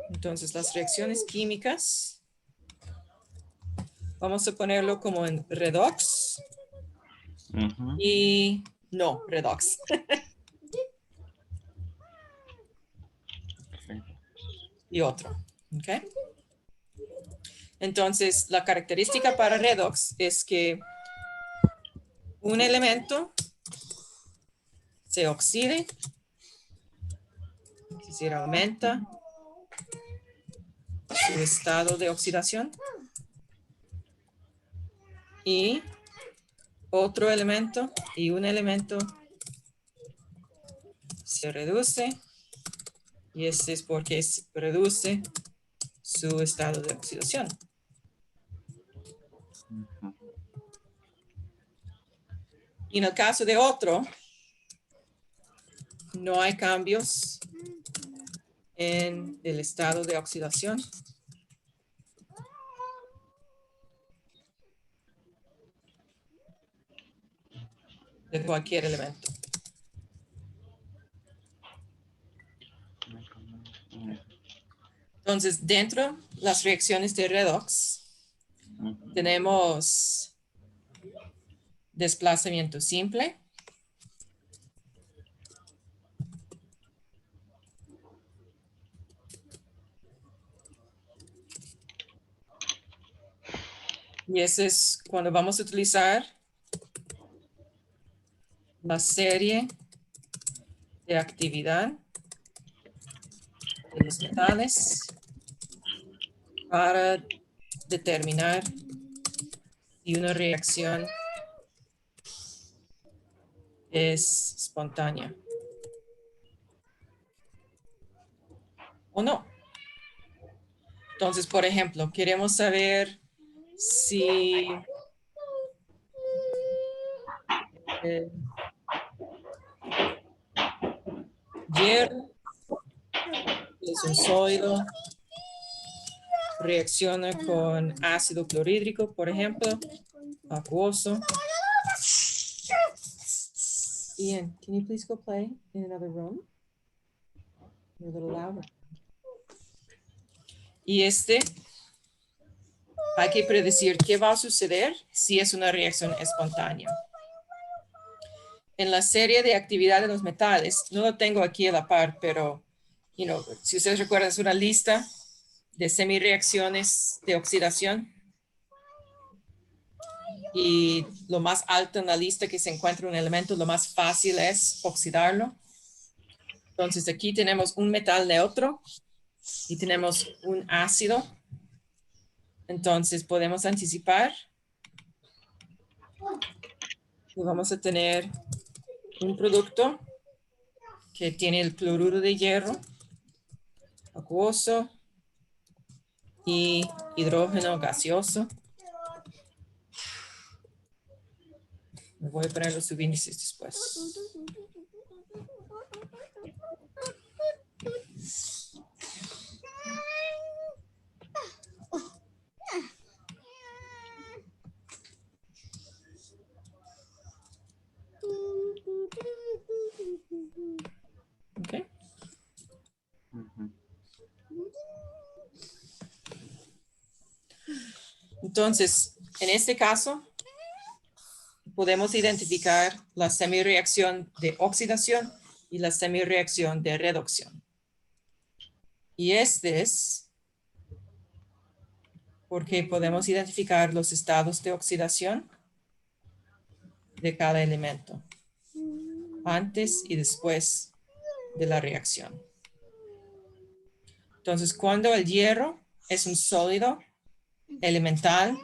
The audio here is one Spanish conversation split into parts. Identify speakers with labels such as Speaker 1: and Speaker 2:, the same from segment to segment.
Speaker 1: Entonces, las reacciones químicas, vamos a ponerlo como en redox
Speaker 2: Ujú.
Speaker 1: y no, redox. Y otro, ¿ok? Entonces, la característica para redox es que un elemento se oxide, es decir, aumenta su estado de oxidación, y otro elemento y un elemento se reduce, y ese es porque reduce su estado de oxidación.
Speaker 2: Ujú.
Speaker 1: Y en el caso de otro, no hay cambios en el estado de oxidación. De cualquier elemento. Entonces, dentro de las reacciones de redox,
Speaker 2: Ujú.
Speaker 1: tenemos desplazamiento simple, y ese es cuando vamos a utilizar la serie de actividad de los metales para determinar si una reacción es espontánea o no. Entonces, por ejemplo, queremos saber si el hierro es un sólido, reacciona con ácido clorhídrico, por ejemplo, acuoso. Ian, can you please go play in another room? You're a little louder. Y hay que predecir qué va a suceder si es una reacción espontánea. En la serie de actividad de los metales, no lo tengo aquí a la par, pero si ustedes recuerdan, es una lista de semireacciones de oxidación. Y lo más alto en la lista que se encuentra un elemento, lo más fácil es oxidarlo. Entonces aquí tenemos un metal neutro y tenemos un ácido. Entonces podemos anticipar que vamos a tener un producto que tiene el cloruro de hierro acuoso y hidrógeno gaseoso. Me voy a poner los subíndices después. Okay.
Speaker 2: Ujú.
Speaker 1: Entonces, en este caso, podemos identificar la semireacción de oxidación y la semireacción de reducción. Y este es porque podemos identificar los estados de oxidación de cada elemento antes y después de la reacción. Entonces, cuando el hierro es un sólido elemental,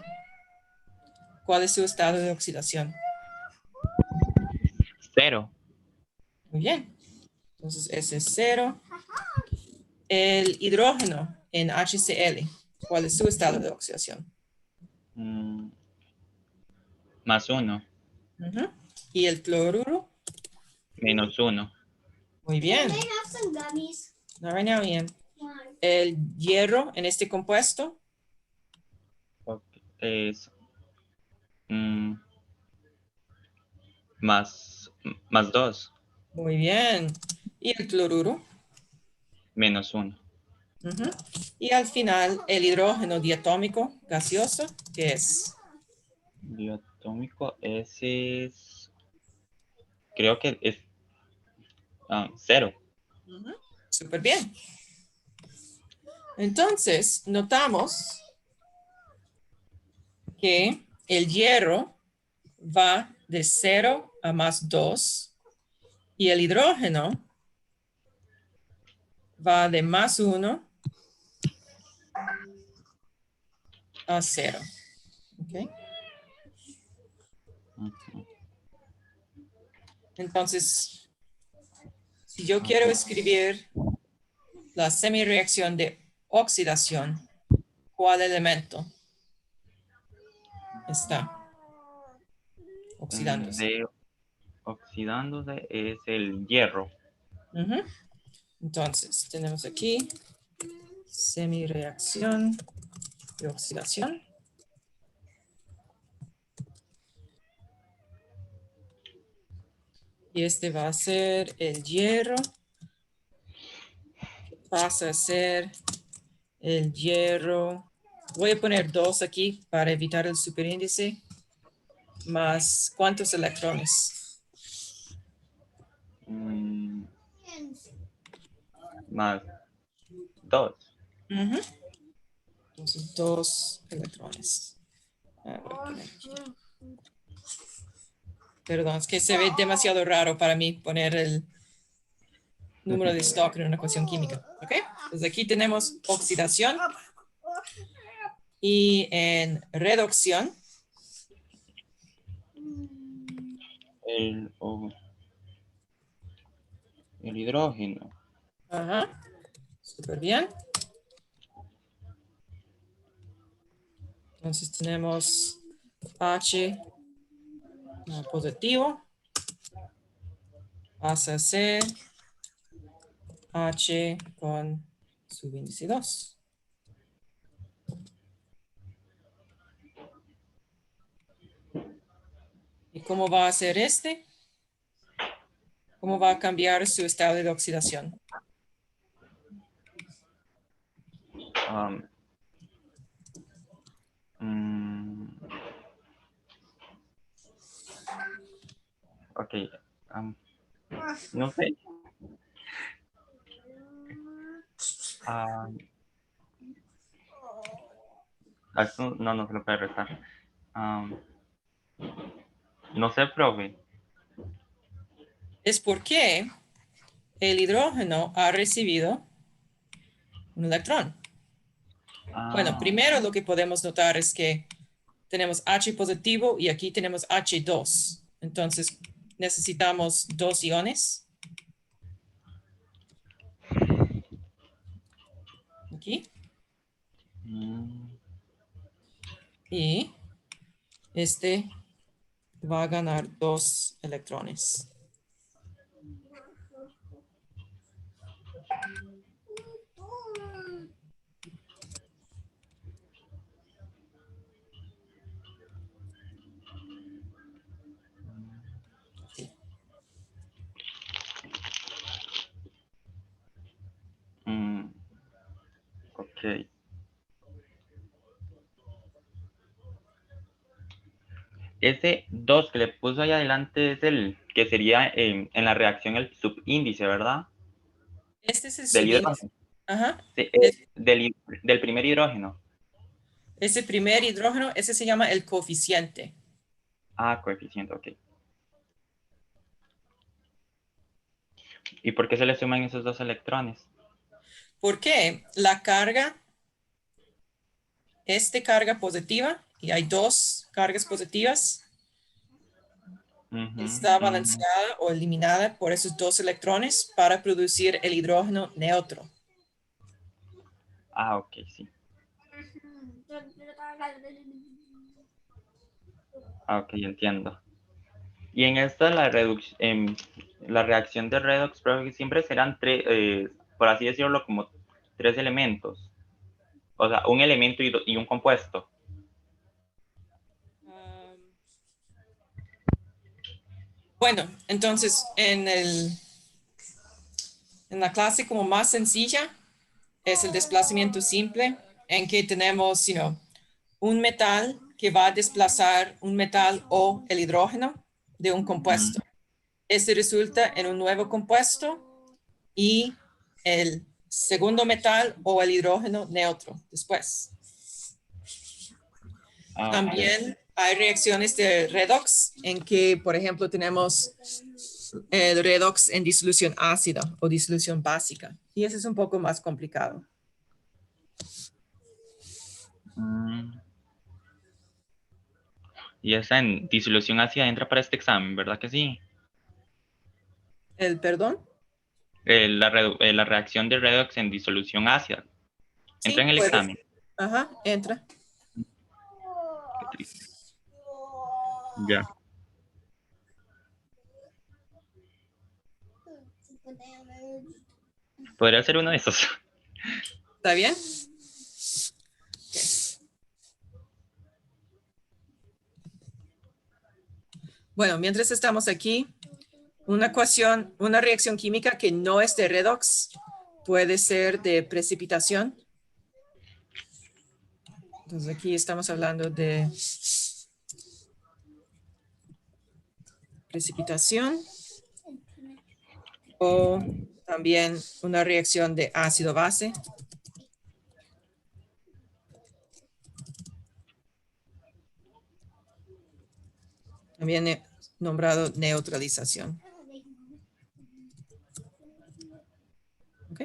Speaker 1: ¿cuál es su estado de oxidación?
Speaker 2: 0.
Speaker 1: Muy bien. Entonces, ese es 0. El hidrógeno en HCl, ¿cuál es su estado de oxidación?
Speaker 2: +1.
Speaker 1: Ujú. ¿Y el cloruro?
Speaker 2: -1.
Speaker 1: Muy bien. Not right now, Ian. El hierro en este compuesto,
Speaker 2: Ok, es +2.
Speaker 1: muy bien. ¿Y el cloruro?
Speaker 2: -1.
Speaker 1: Ujú. Y al final, el hidrógeno diatómico gaseoso, que es
Speaker 2: Diatómico, ese es, creo que es 0.
Speaker 1: súper bien. Entonces, notamos que el hierro va de 0 a +2 y el hidrógeno va de +1 a 0. ¿Okay? Entonces, si yo quiero escribir la semireacción de oxidación, ¿cuál elemento está oxidándose?
Speaker 2: De oxidándose es el hierro.
Speaker 1: Ujú. Entonces, tenemos aquí semireacción de oxidación. Y este va a ser el hierro, que pasa a ser el hierro. Voy a poner 2 aquí para evitar el superíndice. Más, ¿cuántos electrones?
Speaker 2: Mm, más 2.
Speaker 1: Ujú. Entonces, 2 electrones. Ah, voy a poner aquí. Perdón, es que se ve demasiado raro para mí poner el número de Stock en una ecuación química. ¿Ok? Entonces aquí tenemos oxidación y en reducción.
Speaker 2: El, el hidrógeno.
Speaker 1: Ajá, súper bien. Entonces tenemos H positivo pasa a ser H con subíndice 2. ¿Y cómo va a ser este? ¿Cómo va a cambiar su estado de oxidación?
Speaker 2: Um, mm, ok. um, no sé. Esto no se lo puede restar. Um, no sé, profe.
Speaker 1: Es porque el hidrógeno ha recibido un electrón. Bueno,
Speaker 2: Ah,
Speaker 1: primero lo que podemos notar es que tenemos H positivo y aquí tenemos H2. Entonces necesitamos 2 iones. Aquí.
Speaker 2: mm,
Speaker 1: Y este va a ganar 2 electrones. Sí.
Speaker 2: mm, ok. Ese 2 que le puso ahí adelante es el que sería en la reacción el subíndice, ¿verdad?
Speaker 1: Este es el
Speaker 2: Del
Speaker 1: subíndice.
Speaker 2: hidrógeno.
Speaker 1: Ajá.
Speaker 2: Sí,
Speaker 1: Es-
Speaker 2: del primer hidrógeno.
Speaker 1: Ese primer hidrógeno, ese se llama el coeficiente.
Speaker 2: Ah, coeficiente, ok. ¿Y por qué se le suman esos 2 electrones?
Speaker 1: ¿Por qué? La carga, carga positiva, y hay 2 cargas positivas,
Speaker 2: Ujú,
Speaker 1: está
Speaker 2: ujú.
Speaker 1: balanceada o eliminada por esos 2 electrones para producir el hidrógeno neutro.
Speaker 2: Ah, ok, sí. Ah, ok, entiendo. Y en esta, la reacción de redox, profe, siempre serán tres, por así decirlo, como 3 elementos. O sea, un elemento y un compuesto.
Speaker 1: Bueno, entonces en la clase como más sencilla, es el desplazamiento simple, en que tenemos, un metal que va a desplazar un metal o el hidrógeno de un compuesto. Este resulta en un nuevo compuesto y el segundo metal o el hidrógeno neutro después. También hay reacciones de redox en que, por ejemplo, tenemos el redox en disolución ácida o disolución básica. Y eso es un poco más complicado.
Speaker 2: Y esa en disolución ácida entra para este examen, ¿verdad que sí?
Speaker 1: ¿El perdón?
Speaker 2: La reacción de redox en disolución ácida. ¿Entra
Speaker 1: Sí,
Speaker 2: en el
Speaker 1: puedes.
Speaker 2: examen?
Speaker 1: Ajá, entra.
Speaker 2: Qué triste. Ya. Podría ser uno de esos.
Speaker 1: ¿Está bien? Okay. Bueno, mientras estamos aquí, una reacción química que no es de redox puede ser de precipitación. Entonces aquí estamos hablando de precipitación o también una reacción de ácido-base. También nombrado neutralización. ¿Ok?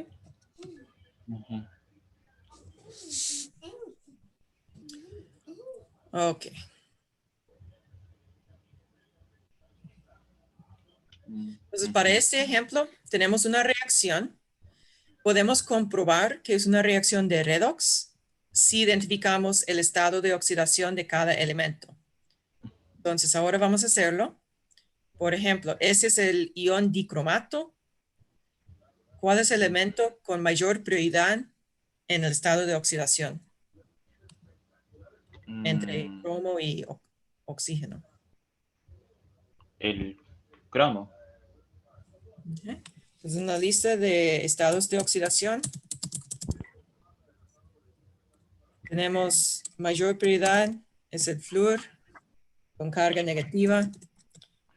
Speaker 1: Ok. Entonces, para este ejemplo, tenemos una reacción. Podemos comprobar que es una reacción de redox si identificamos el estado de oxidación de cada elemento. Entonces, ahora vamos a hacerlo. Por ejemplo, ese es el ion dicromato. ¿Cuál es el elemento con mayor prioridad en el estado de oxidación entre cromo y oxígeno?
Speaker 2: El cromo.
Speaker 1: Okay. Es una lista de estados de oxidación. Tenemos mayor prioridad, es el flúor con carga negativa.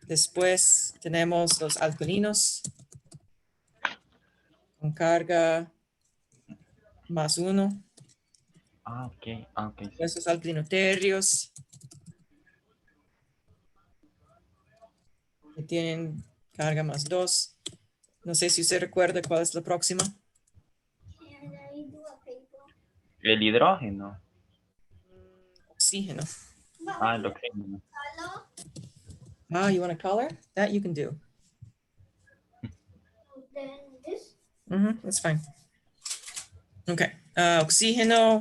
Speaker 1: Después tenemos los alcalinos con carga +1.
Speaker 2: Ok.
Speaker 1: Estos alquilinoterrios que tienen carga +2. No sé si usted recuerda cuál es la próxima.
Speaker 2: El hidrógeno.
Speaker 1: Oxígeno.
Speaker 2: El oxígeno.
Speaker 1: You want to color? That you can do. That's fine. Ok. Oxígeno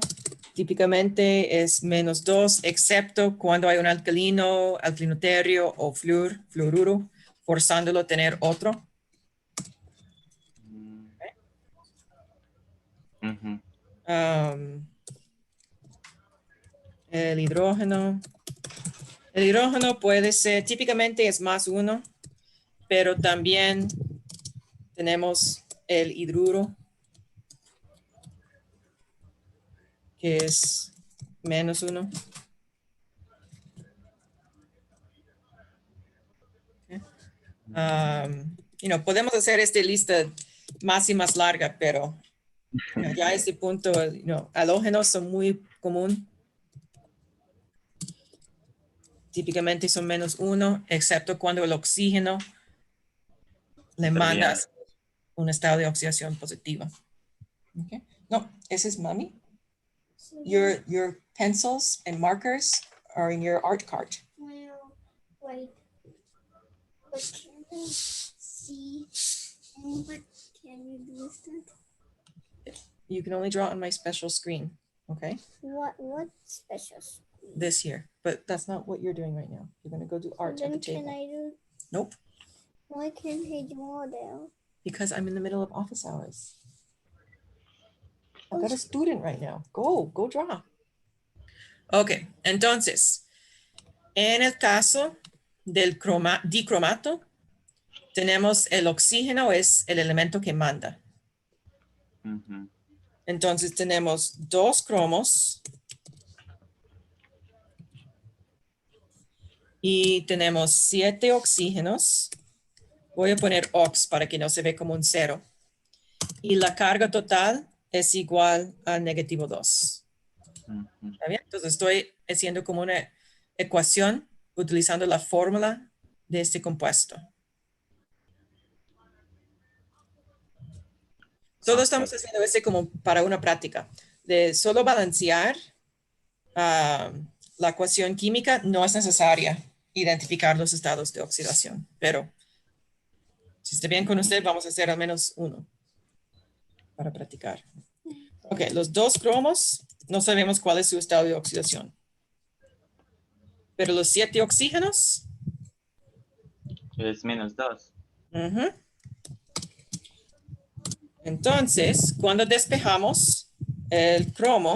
Speaker 1: típicamente es -2, excepto cuando hay un alcalino, alquilinoterrio o fluoruro, forzándolo a tener otro. El hidrógeno. El hidrógeno puede ser, típicamente es +1, pero también tenemos el hidruro, que es -1. Okay. Podemos hacer esta lista más y más larga, pero ya a este punto, halógenos son muy común. Típicamente son -1, excepto cuando el oxígeno le manda un estado de oxidación positiva. Okay. No, ese es mami. Your pencils and markers are in your art cart.
Speaker 3: Well, wait. But can I see? What can you do with that?
Speaker 1: You can only draw on my special screen. Okay.
Speaker 3: What special screen?
Speaker 1: This here, but that's not what you're doing right now. You're going to go do art at the table.
Speaker 3: Can I do?
Speaker 1: Nope.
Speaker 3: Why can't I draw there?
Speaker 1: Because I'm in the middle of office hours. I've got a student right now. Go draw. Ok, entonces, en el caso del dicromato, tenemos el oxígeno es el elemento que manda. Entonces tenemos 2 cromos y tenemos 7 oxígenos. Voy a poner ox para que no se ve como un 0. Y la carga total es igual a negativo 2.
Speaker 2: Ujú.
Speaker 1: ¿Está bien? Entonces estoy haciendo como una ecuación utilizando la fórmula de este compuesto. Solo
Speaker 2: Ok.
Speaker 1: estamos haciendo este como para una práctica. De solo balancear la ecuación química no es necesaria identificar los estados de oxidación, pero si está bien con usted, vamos a hacer al menos uno para practicar. Ok, los 2 cromos, no sabemos cuál es su estado de oxidación. Pero los 7 oxígenos,
Speaker 2: Es -2.
Speaker 1: ujú. Entonces, cuando despejamos el cromo,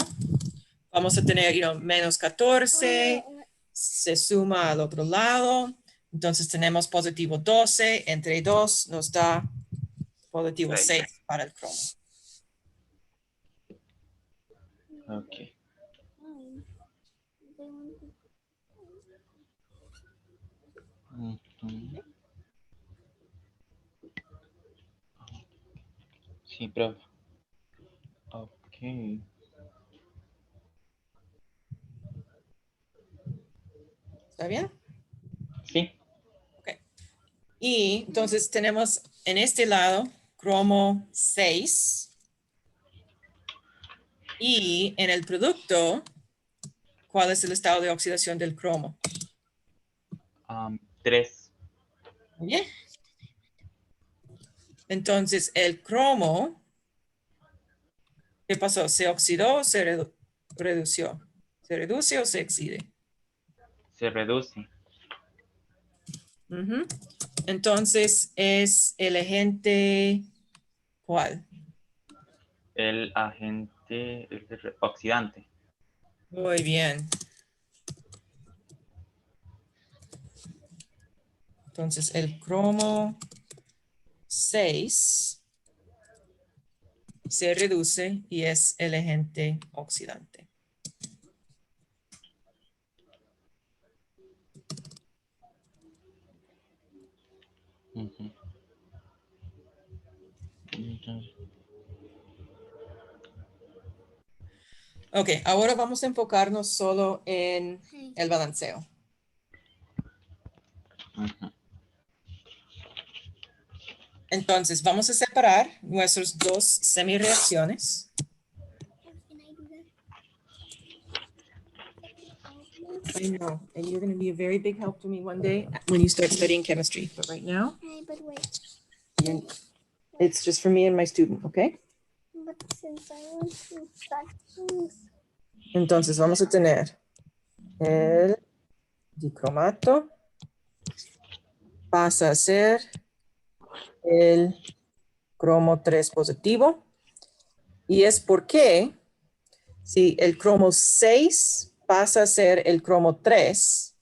Speaker 1: vamos a tener menos 14, se suma al otro lado, entonces tenemos positivo 12, entre 2 nos da positivo 6 para el cromo.
Speaker 2: Ok. Ujú. Sí, profe. Ok.
Speaker 1: ¿Está bien?
Speaker 2: Sí.
Speaker 1: Ok. Y entonces tenemos en este lado cromo 6 y en el producto, ¿cuál es el estado de oxidación del cromo?
Speaker 2: 3.
Speaker 1: Muy bien. Entonces el cromo, ¿qué pasó? ¿Se oxidó o se redució? ¿Se reduce o se exide?
Speaker 2: Se reduce.
Speaker 1: Ujú. Entonces es el agente, ¿cuál?
Speaker 2: El agente oxidante.
Speaker 1: Muy bien. Entonces el cromo 6 se reduce y es el agente oxidante.
Speaker 2: Ujú. Entonces,
Speaker 1: Ok, ahora vamos a enfocarnos solo en el balanceo.
Speaker 2: ujú.
Speaker 1: Entonces vamos a separar nuestras 2 semireacciones. I know, and you're going to be a very big help to me one day when you start studying chemistry. But right now,
Speaker 3: Hey, but wait.
Speaker 1: it's just for me and my student, okay?
Speaker 3: But since I want to start things,
Speaker 1: Entonces vamos a tener el dicromato pasa a ser el cromo 3 positivo. Y es porque si el cromo 6 pasa a ser el cromo 3,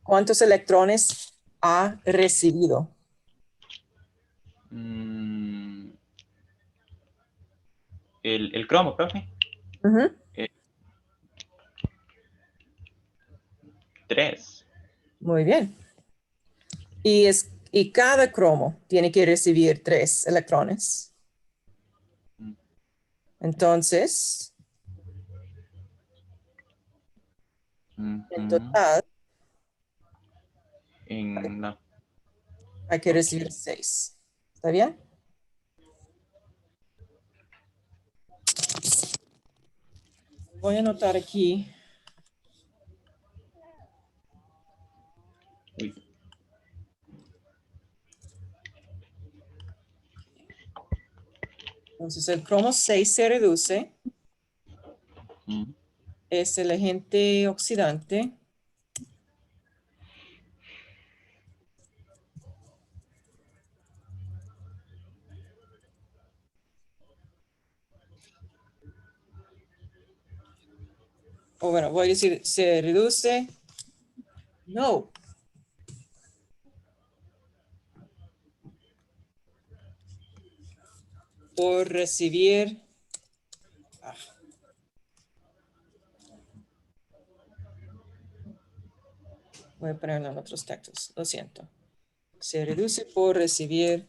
Speaker 1: ¿cuántos electrones ha recibido?
Speaker 2: Mm, el cromo, profe.
Speaker 1: Ujú.
Speaker 2: 3.
Speaker 1: Muy bien. Y cada cromo tiene que recibir 3 electrones. Entonces, en total
Speaker 2: En la,
Speaker 1: hay que recibir 6. ¿Está bien? Voy a anotar aquí.
Speaker 2: uy,
Speaker 1: Entonces, el cromo 6 se reduce.
Speaker 2: ujú.
Speaker 1: Es el agente oxidante. O bueno, voy a decir, se reduce. No. Por recibir Voy a ponerlo en otros textos, lo siento. Se reduce por recibir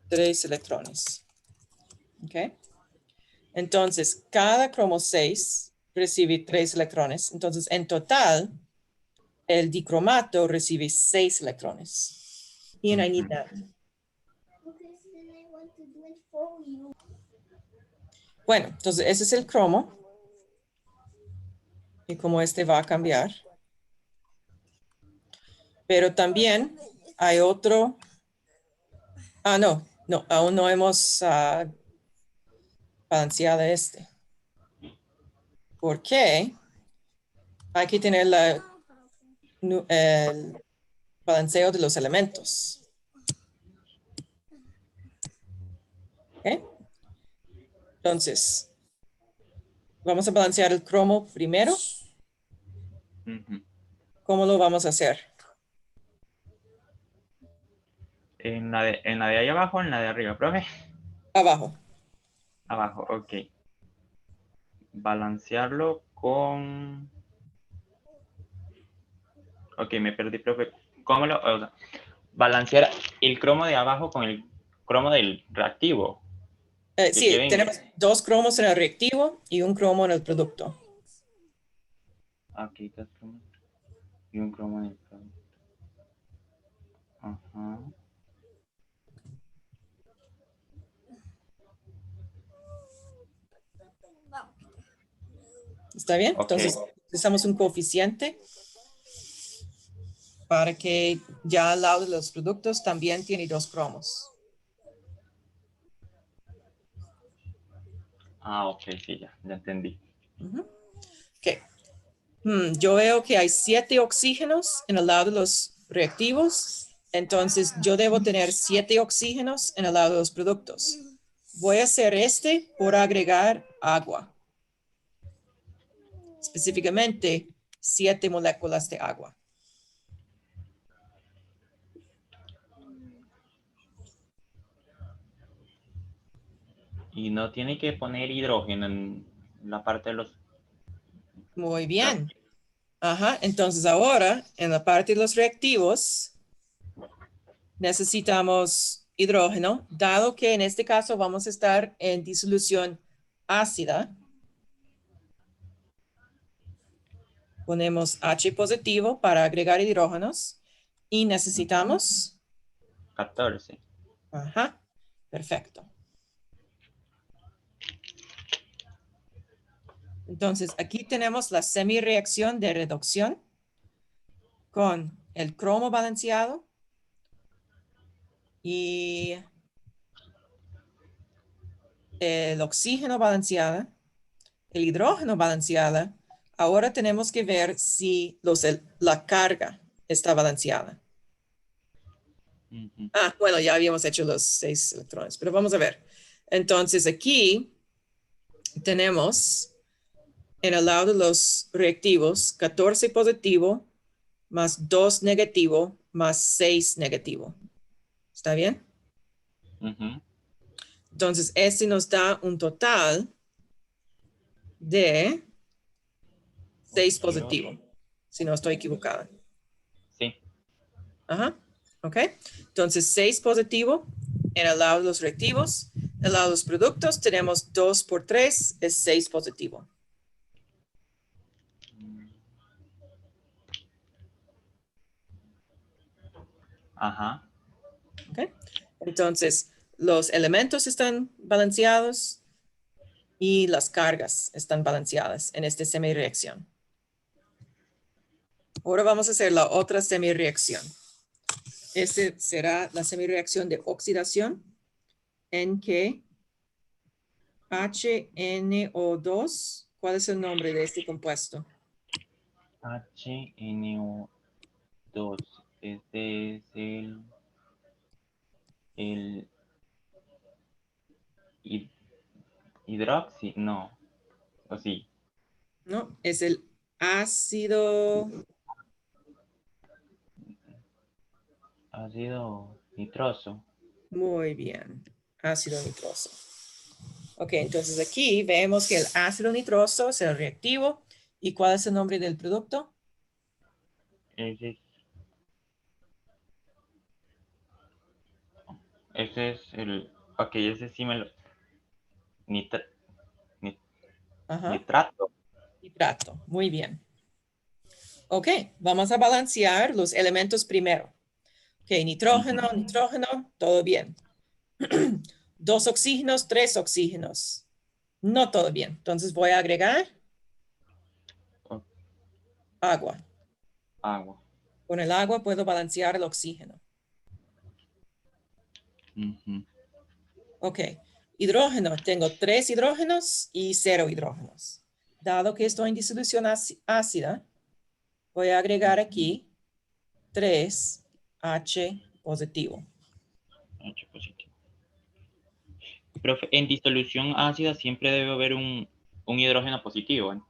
Speaker 1: 3 electrones. ¿Ok? Entonces, cada cromo 6 recibe 3 electrones. Entonces, en total, el dicromato recibe 6 electrones. And I need that. Bueno, entonces ese es el cromo. Y como este va a cambiar. Pero también hay otro. No, aún no hemos balanceado este. ¿Por qué? Hay que tener el balanceo de los elementos. ¿Ok? Entonces, vamos a balancear el cromo primero. ¿Cómo lo vamos a hacer?
Speaker 2: En la de ahí abajo, en la de arriba, profe.
Speaker 1: Abajo.
Speaker 2: Abajo, ok. Balancearlo con... Ok, me perdí, profe. ¿Cómo lo...? O sea, balancear el cromo de abajo con el cromo del reactivo.
Speaker 1: Sí, tenemos 2 cromos en el reactivo y un cromo en el producto.
Speaker 2: Aquí 2 cromos y un cromo en el producto. Ajá.
Speaker 1: ¿Está bien?
Speaker 2: Okay.
Speaker 1: Entonces, utilizamos un coeficiente para que ya al lado de los productos también tiene 2 cromos.
Speaker 2: Ok, sí, ya entendí.
Speaker 1: Ok. Yo veo que hay 7 oxígenos en el lado de los reactivos. Entonces, yo debo tener 7 oxígenos en el lado de los productos. Voy a hacer por agregar agua. Específicamente, 7 moléculas de agua.
Speaker 2: Y no tiene que poner hidrógeno en la parte de los...
Speaker 1: Muy bien. Ajá, entonces ahora en la parte de los reactivos necesitamos hidrógeno, dado que en este caso vamos a estar en disolución ácida. Ponemos H positivo para agregar hidrógenos y necesitamos
Speaker 2: 14.
Speaker 1: Ajá, perfecto. Entonces, aquí tenemos la semireacción de reducción con el cromo balanceado y el oxígeno balanceado, el hidrógeno balanceado. Ahora tenemos que ver si la carga está balanceada. Bueno, ya habíamos hecho los 6 electrones, pero vamos a ver. Entonces, aquí tenemos en el lado de los reactivos 14 positivo más 2 negativo más 6 negativo. ¿Está bien? Entonces, este nos da un total de 6 positivo, si no estoy equivocada.
Speaker 2: Sí.
Speaker 1: Ajá, ok. Entonces, 6 positivo en el lado de los reactivos. En el lado de los productos tenemos 2 por 3, es 6 positivo.
Speaker 2: Ajá.
Speaker 1: Ok. Entonces, los elementos están balanceados y las cargas están balanceadas en esta semireacción. Ahora vamos a hacer la otra semireacción. Esta será la semireacción de oxidación en que HNO2, ¿cuál es el nombre de este compuesto?
Speaker 2: HNO2. Este es el hidroxi, no. ¿O sí?
Speaker 1: No, es el ácido
Speaker 2: nitroso.
Speaker 1: Muy bien, ácido nitroso. Ok, entonces aquí vemos que el ácido nitroso es el reactivo. ¿Y cuál es el nombre del producto?
Speaker 2: Ese es el... Ok, ese sí me lo... nit-
Speaker 1: Ajá.
Speaker 2: nitrato.
Speaker 1: Nitrato. Muy bien. Ok, vamos a balancear los elementos primero. Ok, nitrógeno, nitrógeno, todo bien. 2 oxígenos, 3 oxígenos. No todo bien. Entonces voy a agregar
Speaker 2: Oh,
Speaker 1: agua.
Speaker 2: agua.
Speaker 1: Con el agua puedo balancear el oxígeno.
Speaker 2: Ujú.
Speaker 1: Ok, hidrógeno. Tengo 3 hidrógenos y 0 hidrógenos. Dado que estoy en disolución ácida, voy a agregar aquí 3 H positivo.
Speaker 2: H positivo. Profe, en disolución ácida siempre debe haber un hidrógeno positivo, ¿eh?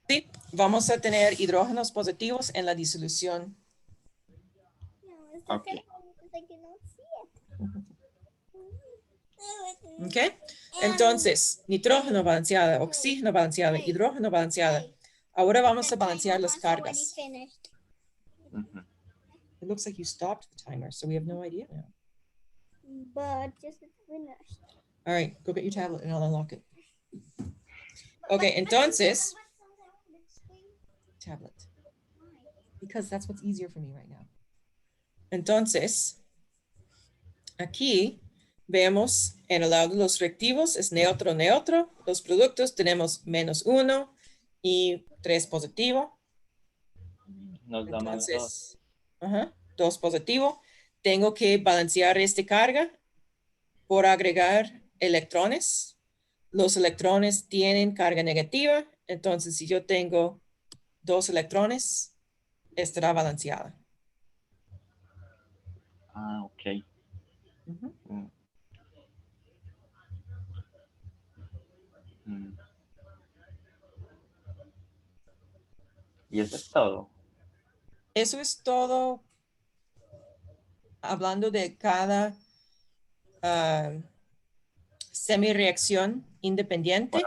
Speaker 1: Sí, vamos a tener hidrógenos positivos en la disolución.
Speaker 3: No, esto
Speaker 2: Ok.
Speaker 3: es que no
Speaker 1: ¿Ok? Entonces, nitrógeno balanceada, oxígeno balanceado, hidrógeno balanceada. Ahora vamos a balancear las cargas.
Speaker 2: Ujú.
Speaker 1: It looks like you stopped the timer, so we have no idea now.
Speaker 3: But just finished.
Speaker 1: All right, go get your tablet and I'll unlock it. Okay, entonces, tablet. Because that's what's easier for me right now. Entonces, aquí vemos en el lado de los reactivos es neutro, neutro. Los productos tenemos -1 y 3 positivo.
Speaker 2: Nos da más 2.
Speaker 1: Entonces, 2 positivo. Tengo que balancear esta carga por agregar electrones. Los electrones tienen carga negativa. Entonces, si yo tengo 2 electrones, estará balanceada.
Speaker 2: Ah, ok.
Speaker 1: Ujú.
Speaker 2: Mm. Mm. Y eso es todo.
Speaker 1: Eso es todo hablando de cada semireacción independiente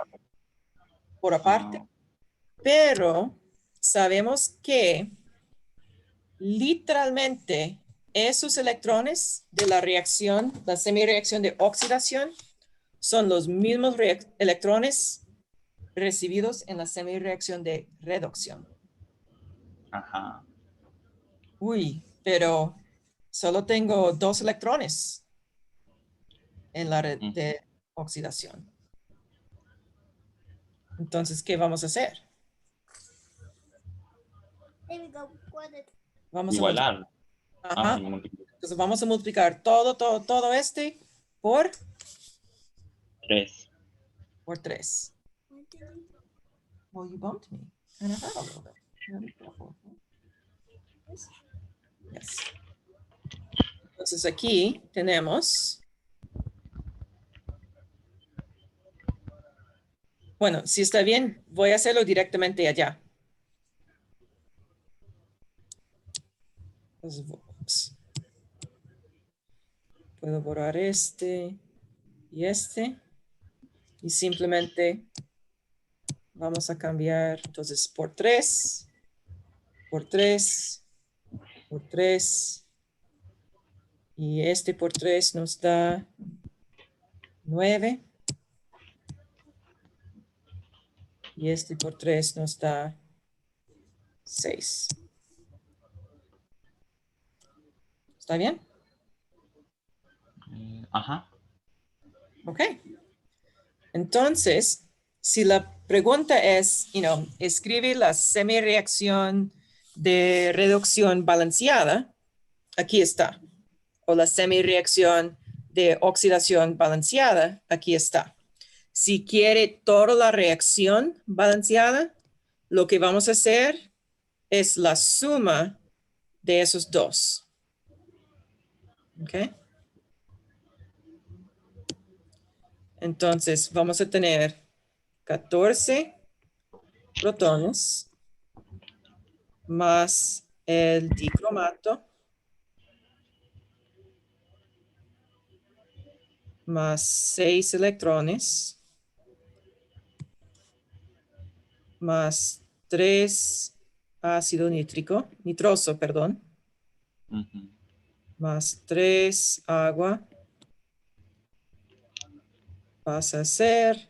Speaker 1: por aparte,
Speaker 2: Ah,
Speaker 1: pero sabemos que literalmente esos electrones de la reacción, la semireacción de oxidación, son los mismos electrones recibidos en la semireacción de reducción.
Speaker 2: ajá.
Speaker 1: Uy, pero solo tengo 2 electrones en la red
Speaker 2: Mm.
Speaker 1: de oxidación. Entonces, ¿qué vamos a hacer?
Speaker 3: There we go. Got it.
Speaker 1: Vamos a multiplicar.
Speaker 2: Igualar.
Speaker 1: Ajá.
Speaker 2: Multiplicar.
Speaker 1: Entonces vamos a multiplicar todo este por
Speaker 2: 3.
Speaker 1: 3. Well, you bumped me. And I hurt a little bit. You gotta be careful. Yes. Entonces aquí tenemos, bueno, si está bien, voy a hacerlo directamente allá. Puedo borrar este y este. Y simplemente vamos a cambiar, entonces, por 3, por 3, por 3. Y este por 3 nos da 9. Y este por 3 nos da 6. ¿Está bien?
Speaker 2: Ajá.
Speaker 1: Ok. Entonces, si la pregunta es, escribe la semireacción de reducción balanceada, aquí está. O la semireacción de oxidación balanceada, aquí está. Si quiere toda la reacción balanceada, lo que vamos a hacer es la suma de esos dos. ¿Ok? Entonces, vamos a tener 14 protones más el dicromato más 6 electrones más 3 ácido nítrico, nitroso, perdón,
Speaker 2: Ujú.
Speaker 1: más 3 agua, pasa a ser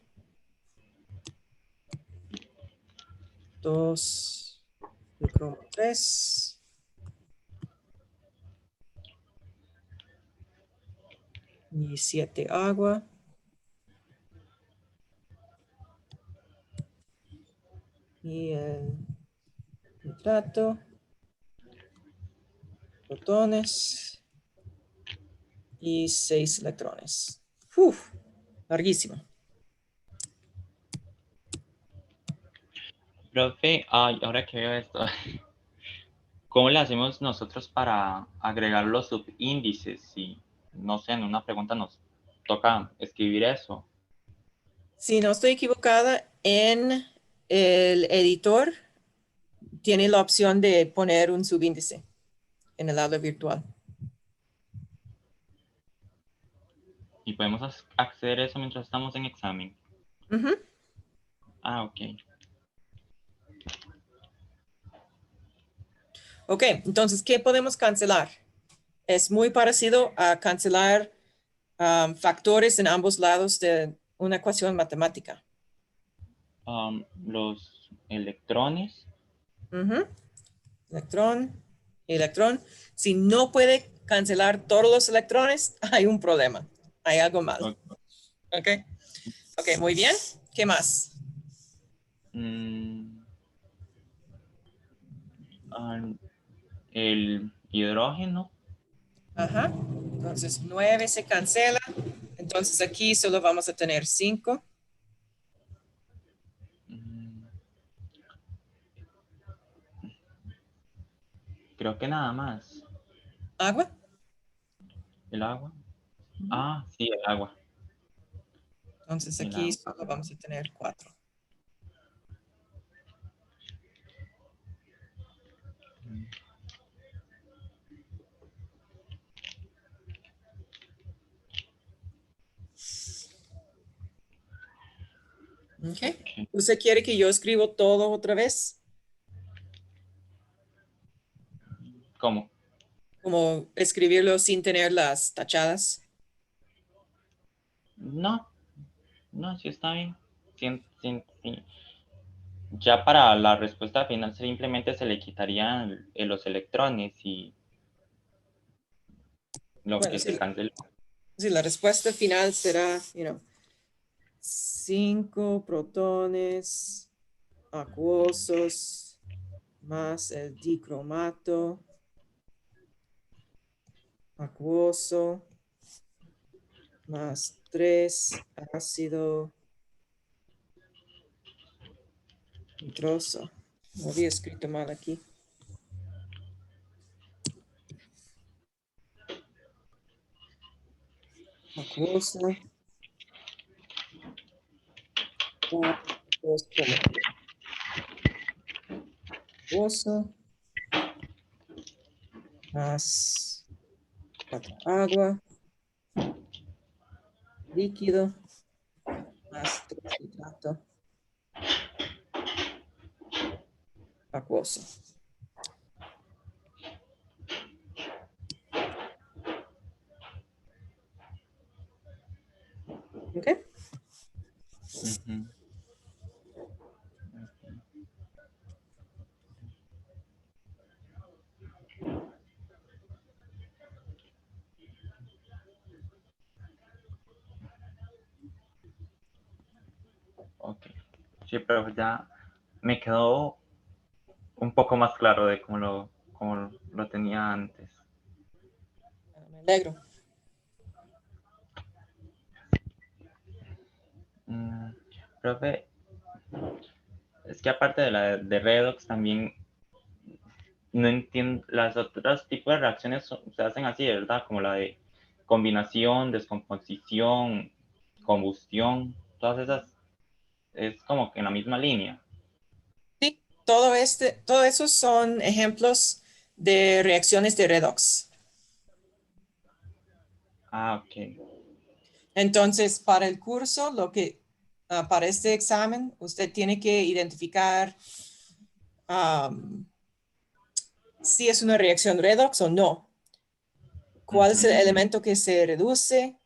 Speaker 1: 2 de cromo 3 y 7 agua. Y el nitrato, protones y 6 electrones. Uf, larguísimo.
Speaker 2: Profe, ay, ahora que veo esto, ¿cómo le hacemos nosotros para agregar los subíndices? Si, no sé, en una pregunta nos toca escribir eso.
Speaker 1: Si no estoy equivocada, en el editor tiene la opción de poner un subíndice en el aula virtual.
Speaker 2: Y podemos acceder a eso mientras estamos en examen.
Speaker 1: Ujú.
Speaker 2: Ah, ok.
Speaker 1: Ok, entonces, ¿qué podemos cancelar? Es muy parecido a cancelar factores en ambos lados de una ecuación matemática.
Speaker 2: Los electrones.
Speaker 1: Ujú. Electrón, electrón. Si no puede cancelar todos los electrones, hay un problema. Hay algo mal.
Speaker 2: Ok.
Speaker 1: Ok. Ok, muy bien. ¿Qué más?
Speaker 2: Mm, ah, el hidrógeno.
Speaker 1: Ajá. Entonces 9 se cancela. Entonces aquí solo vamos a tener 5.
Speaker 2: mm, Creo que nada más.
Speaker 1: Agua.
Speaker 2: El agua. Ah, sí, el agua.
Speaker 1: Entonces
Speaker 2: El
Speaker 1: aquí
Speaker 2: agua.
Speaker 1: solo vamos a tener 4. Ok.
Speaker 2: Ok.
Speaker 1: ¿Usted quiere que yo escribo todo otra vez?
Speaker 2: ¿Cómo?
Speaker 1: Como escribirlo sin tener las tachadas.
Speaker 2: No, no, sí está bien. Sí. Ya para la respuesta final simplemente se le quitarían los electrones y lo
Speaker 1: Bueno,
Speaker 2: que se cancela.
Speaker 1: sí, la respuesta final será, 5 protones acuosos más el dicromato acuoso más 3 ácido nitroso. Lo había escrito mal aquí. Acuoso. Acuoso más 4 agua, líquido, más 3 nitrato, acuoso. ¿Ok?
Speaker 2: Ujú. Ok. Sí, pero ya me quedó un poco más claro de cómo lo tenía antes.
Speaker 1: Me alegro.
Speaker 2: Mm, Profe, es que aparte de Redox también no entiendo, las otras tipos de reacciones se hacen así, ¿verdad? Como la de combinación, descomposición, combustión, todas esas es como que en la misma línea.
Speaker 1: Sí, todo esos son ejemplos de reacciones de redox.
Speaker 2: Ah, ok.
Speaker 1: Entonces, para el curso, para este examen, usted tiene que identificar si es una reacción redox o no. ¿Cuál es el elemento que se reduce?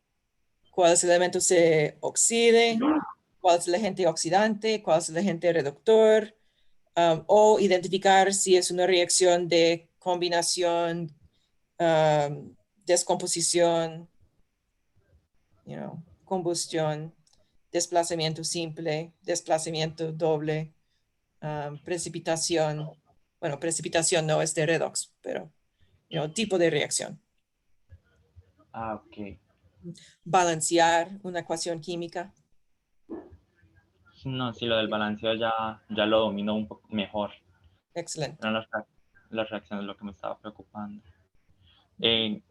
Speaker 1: ¿Cuál es el elemento que se oxide? ¿Cuál es el agente oxidante? ¿Cuál es el agente reductor? O identificar si es una reacción de combinación, descomposición, combustión, desplazamiento simple, desplazamiento doble, precipitación. Bueno, precipitación no es de redox, pero tipo de reacción.
Speaker 2: Ah, ok.
Speaker 1: Balancear una ecuación química.
Speaker 2: No, sí, lo del balanceo ya lo domino un poco mejor.
Speaker 1: Excelente.
Speaker 2: Eran las reacciones lo que me estaba preocupando. Y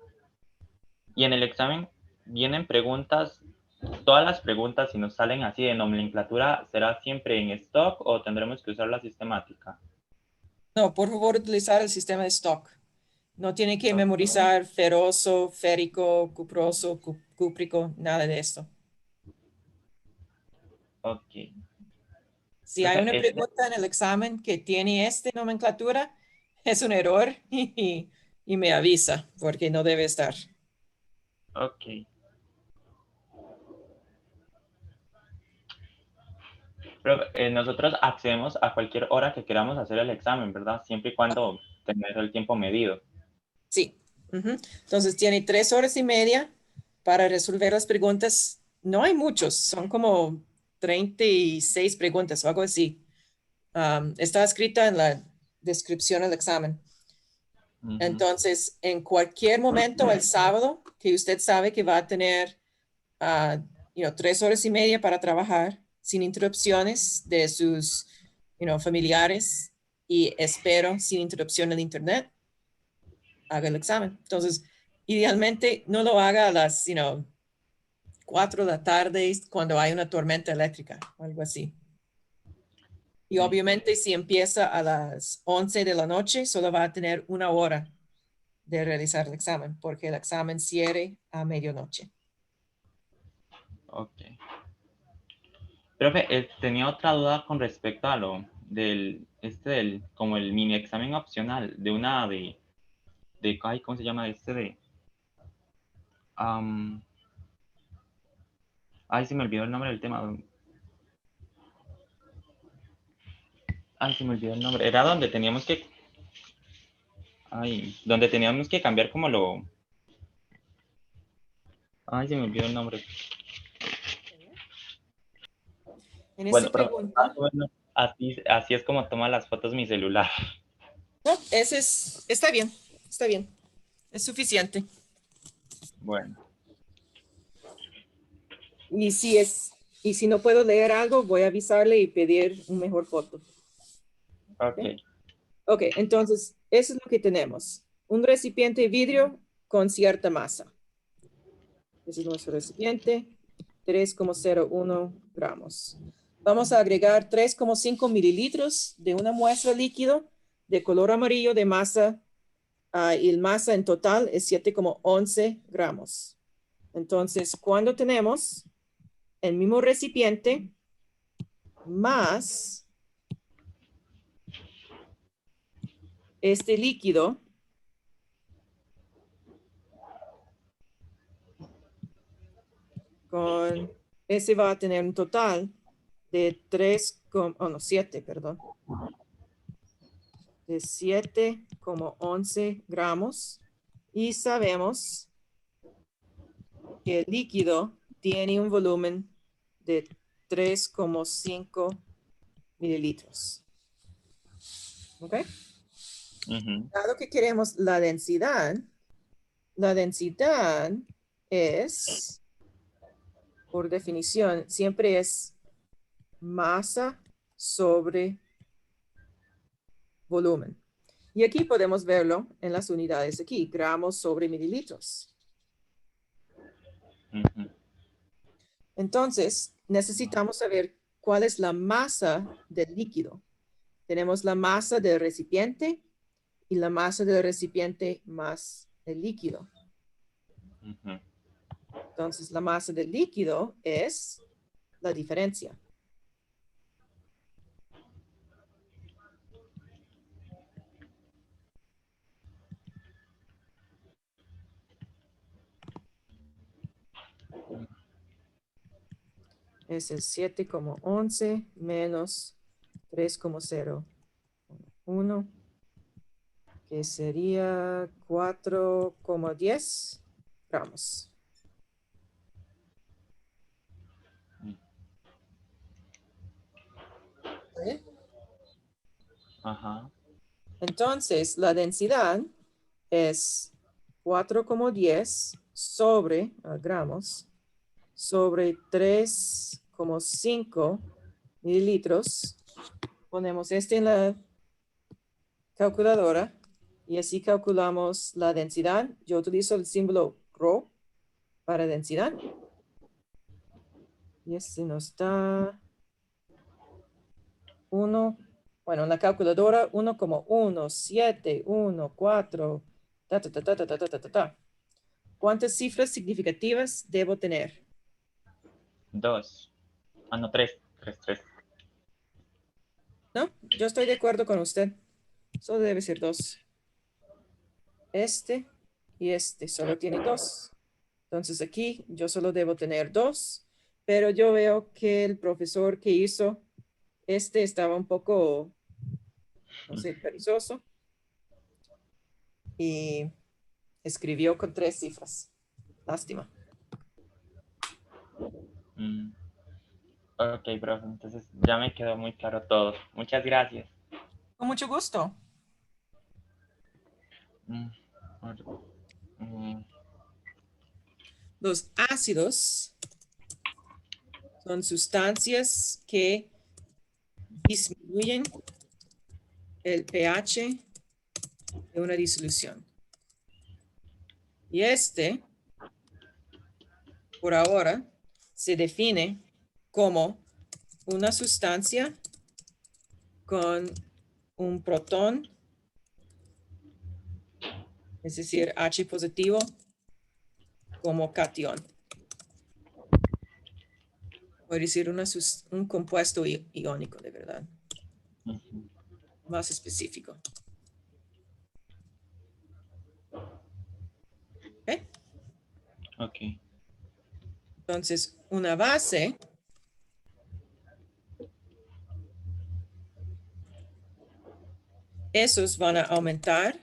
Speaker 2: en el examen vienen preguntas, todas las preguntas, si nos salen así de nomenclatura, ¿será siempre en stock o tendremos que usar la sistemática?
Speaker 1: No, por favor, utilizar el sistema de stock. No tiene que
Speaker 2: Ok.
Speaker 1: memorizar feroso, férico, cuproso, cúprico, nada de esto.
Speaker 2: Ok.
Speaker 1: Si hay
Speaker 2: Profe,
Speaker 1: una pregunta en el examen que tiene esta nomenclatura, es un error y me avisa porque no debe estar.
Speaker 2: ok. Profe, nosotros accedemos a cualquier hora que queramos hacer el examen, ¿verdad? Siempre y cuando tener el tiempo medido.
Speaker 1: Sí. Ujú. Entonces tiene 3 horas y media para resolver las preguntas. No hay muchos, son como 36 preguntas o algo así. Está escrita en la descripción del examen.
Speaker 2: Ujú.
Speaker 1: Entonces, en cualquier momento el sábado, que usted sabe que va a tener 3 horas y media para trabajar sin interrupciones de sus familiares y espero sin interrupción del internet, haga el examen. Entonces, idealmente no lo haga a las 4 de la tarde cuando hay una tormenta eléctrica o algo así. Y
Speaker 2: Listo.
Speaker 1: obviamente si empieza a las 11 de la noche, solo va a tener 1 hora de realizar el examen, porque el examen cierre a medianoche.
Speaker 2: Ok. Profe, tenía otra duda con respecto a lo como el mini examen opcional ay, ¿cómo se llama am, ay, se me olvidó el nombre del tema. Ay, se me olvidó el nombre. Era donde teníamos que cambiar como ay, se me olvidó el nombre.
Speaker 1: En esta
Speaker 2: Bueno, pero
Speaker 1: pregunta,
Speaker 2: así es como toma las fotos mi celular.
Speaker 1: no, está bien, es suficiente.
Speaker 2: Bueno,
Speaker 1: Y y si no puedo leer algo, voy a avisarle y pedir un mejor foto.
Speaker 2: ok.
Speaker 1: Ok, entonces, eso es lo que tenemos. Un recipiente de vidrio con cierta masa. Ese es nuestro recipiente, 3,01 gramos. Vamos a agregar 3,5 mililitros de una muestra líquido de color amarillo de masa y el masa en total es 7,11 gramos. Entonces, cuando tenemos el mismo recipiente más este líquido, ese va a tener un total de 7, perdón, de 7,11 gramos. Y sabemos que el líquido tiene un volumen de 3,5 mililitros. ¿Ok?
Speaker 2: Ujú.
Speaker 1: Dado que queremos la densidad es, por definición, siempre es masa sobre volumen. Y aquí podemos verlo en las unidades aquí, gramos sobre mililitros.
Speaker 2: Ujú.
Speaker 1: Entonces, necesitamos saber cuál es la masa del líquido. Tenemos la masa del recipiente y la masa del recipiente más el líquido.
Speaker 2: Ujú.
Speaker 1: Entonces, la masa del líquido es la diferencia. es el 7,11 menos 3,01, que sería 4,10 gramos. ¿Vale?
Speaker 2: Ajá.
Speaker 1: Entonces, la densidad es 4,10 sobre gramos sobre 3,5 mililitros. Ponemos este en la calculadora y así calculamos la densidad. Yo utilizo el símbolo ρ para densidad. Y este nos da 1, bueno, en la calculadora 1,1714, ta, ta, ta, ta, ta, ta, ta, ta, ta. ¿Cuántas cifras significativas debo tener?
Speaker 2: 2. Ah, no, 3. 3.
Speaker 1: No, yo estoy de acuerdo con usted. Solo debe ser 2. Este y este solo tiene 2. Entonces aquí yo solo debo tener 2, pero yo veo que el profesor que hizo este estaba un poco, no sé, perezoso y escribió con 3 cifras. Lástima.
Speaker 2: Ok, profe, entonces ya me quedó muy claro todo. Muchas gracias.
Speaker 1: Con mucho gusto.
Speaker 2: Mm, mm,
Speaker 1: Los ácidos son sustancias que disminuyen el pH de una disolución. Y este, por ahora, se define como una sustancia con un protón, es decir, H positivo, como cation. Voy a decir un compuesto iónico, de verdad,
Speaker 2: ujú.
Speaker 1: más específico. ¿Ok?
Speaker 2: Ok.
Speaker 1: Entonces, una base esos van a aumentar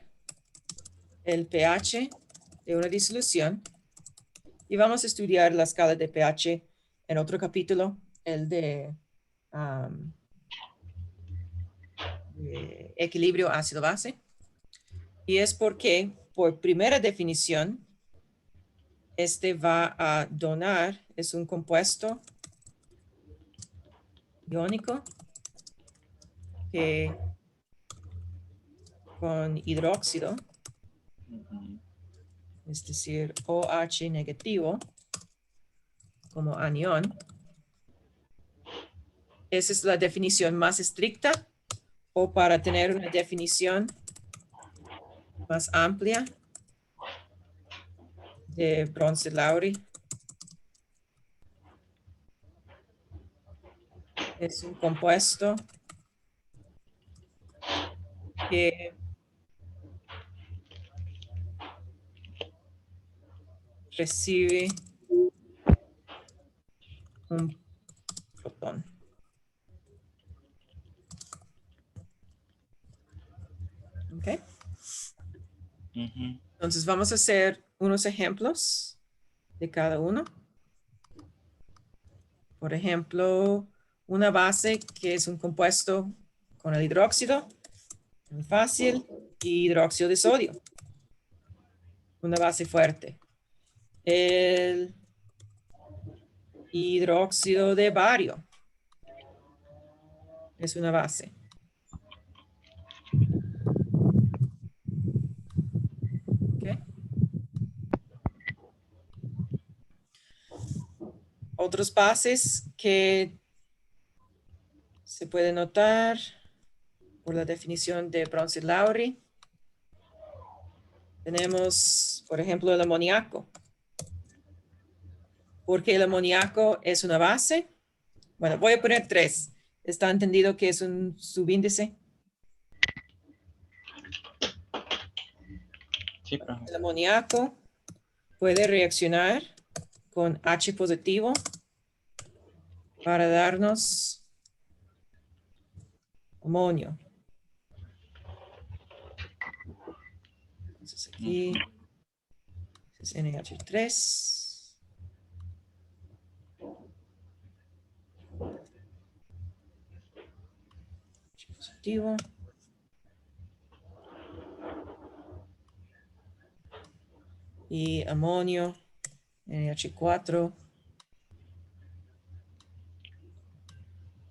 Speaker 1: el pH de una disolución y vamos a estudiar la escala de pH en otro capítulo, el de equilibrio ácido-base. Y es porque, por primera definición, este va a donar, es un compuesto iónico que con hidróxido,
Speaker 2: Ujú.
Speaker 1: es decir, OH negativo, como anión. Esa es la definición más estricta, o para tener una definición más amplia de Bronsted-Lowry. Es un compuesto que recibe un protón. ¿Ok?
Speaker 2: Ujú.
Speaker 1: Entonces vamos a hacer unos ejemplos de cada uno. Por ejemplo, una base que es un compuesto con el hidróxido, muy fácil, y hidróxido de sodio, una base fuerte. El hidróxido de bario es una base. ¿Ok? Otras bases que se puede notar por la definición de Bronsted-Lowry. Tenemos, por ejemplo, el amoníaco. ¿Por qué el amoníaco es una base? Bueno, voy a poner 3. ¿Está entendido que es un subíndice?
Speaker 2: Sí, profe.
Speaker 1: El amoníaco puede reaccionar con H positivo para darnos amonio. Entonces aquí es NH3. Positivo. Y amonio, NH4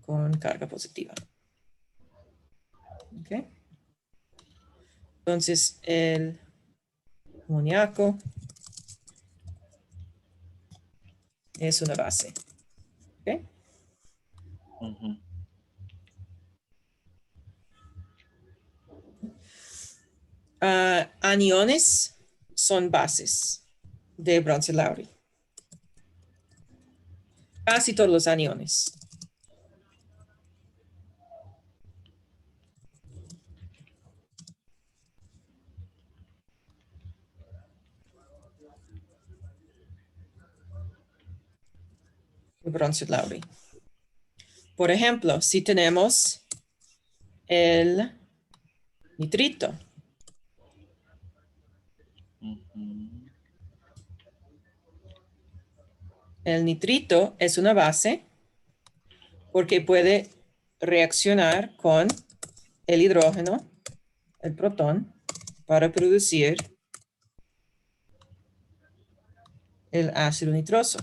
Speaker 1: con carga positiva. ¿Ok? Entonces el amoníaco es una base. ¿Ok?
Speaker 2: Ujú.
Speaker 1: Aniones son bases de Bronsted-Lowry. Casi todos los aniones. De Bronsted-Lowry. Por ejemplo, si tenemos el nitrito.
Speaker 2: Ujú.
Speaker 1: El nitrito es una base porque puede reaccionar con el hidrógeno, el protón, para producir el ácido nitroso.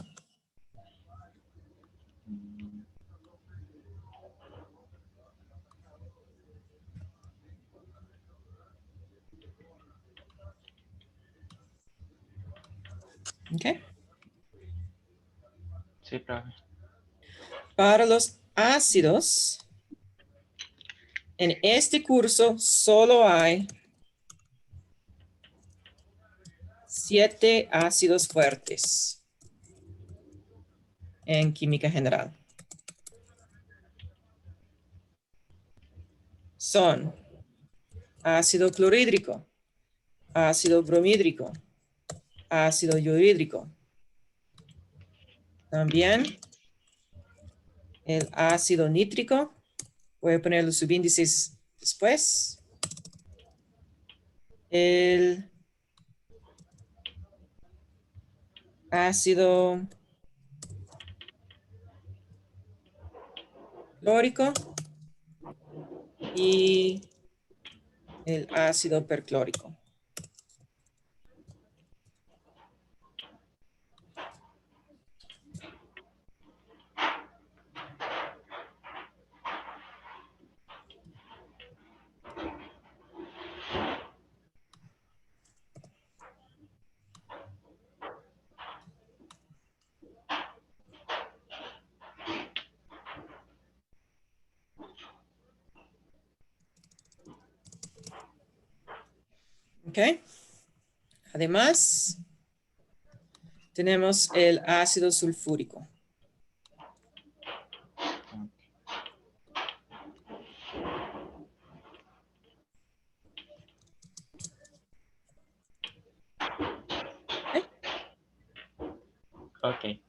Speaker 1: ¿Ok?
Speaker 2: Sí, profe.
Speaker 1: Para los ácidos, en este curso solo hay 7 ácidos fuertes en química general. Son ácido clorhídrico, ácido bromhídrico, ácido iohídrico. También el ácido nítrico. Voy a poner los subíndices después. El ácido clórico y el ácido perclórico. ¿Ok? Además, tenemos el ácido sulfúrico.
Speaker 2: Ok.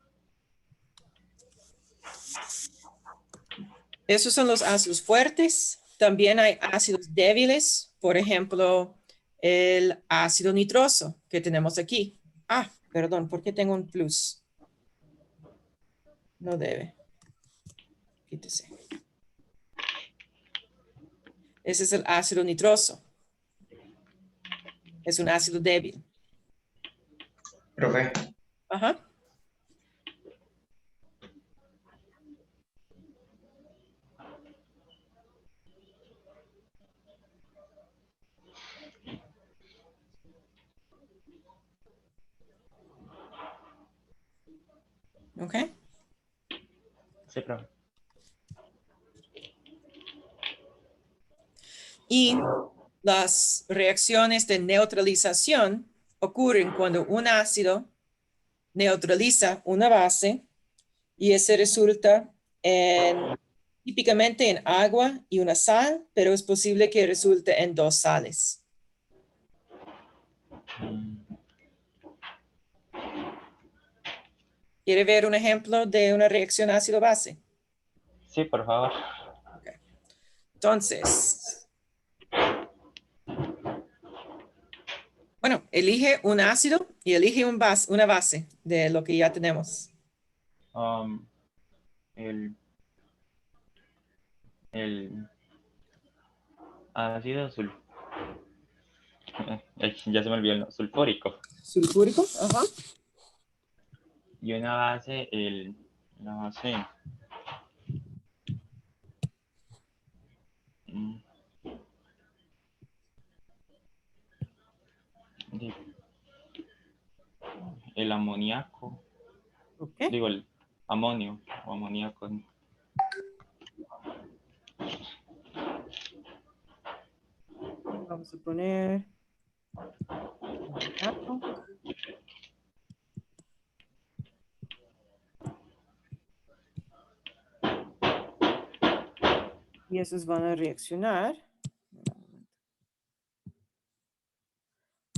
Speaker 1: Esos son los ácidos fuertes. También hay ácidos débiles, por ejemplo, el ácido nitroso que tenemos aquí. Ah, perdón, ¿por qué tengo un plus? No debe. Quítese. Ese es el ácido nitroso. Es un ácido débil.
Speaker 4: Profe,
Speaker 1: Ajá. Ok.
Speaker 2: Sí, profe.
Speaker 1: Y las reacciones de neutralización ocurren cuando un ácido neutraliza una base y ese resulta típicamente en agua y una sal, pero es posible que resulte en 2 sales. ¿Quiere ver un ejemplo de una reacción ácido-base?
Speaker 2: Sí, por favor.
Speaker 1: Entonces, bueno, elige un ácido y elige una base de lo que ya tenemos.
Speaker 2: Um, el ácido ya se me olvidó sulfúrico.
Speaker 1: Sulfúrico, ajá.
Speaker 2: Y una base, la base. mm, di- el amoníaco.
Speaker 1: Ok.
Speaker 2: Digo, el amonio o amoníaco.
Speaker 1: Vamos a poner amoníaco. Y esos van a reaccionar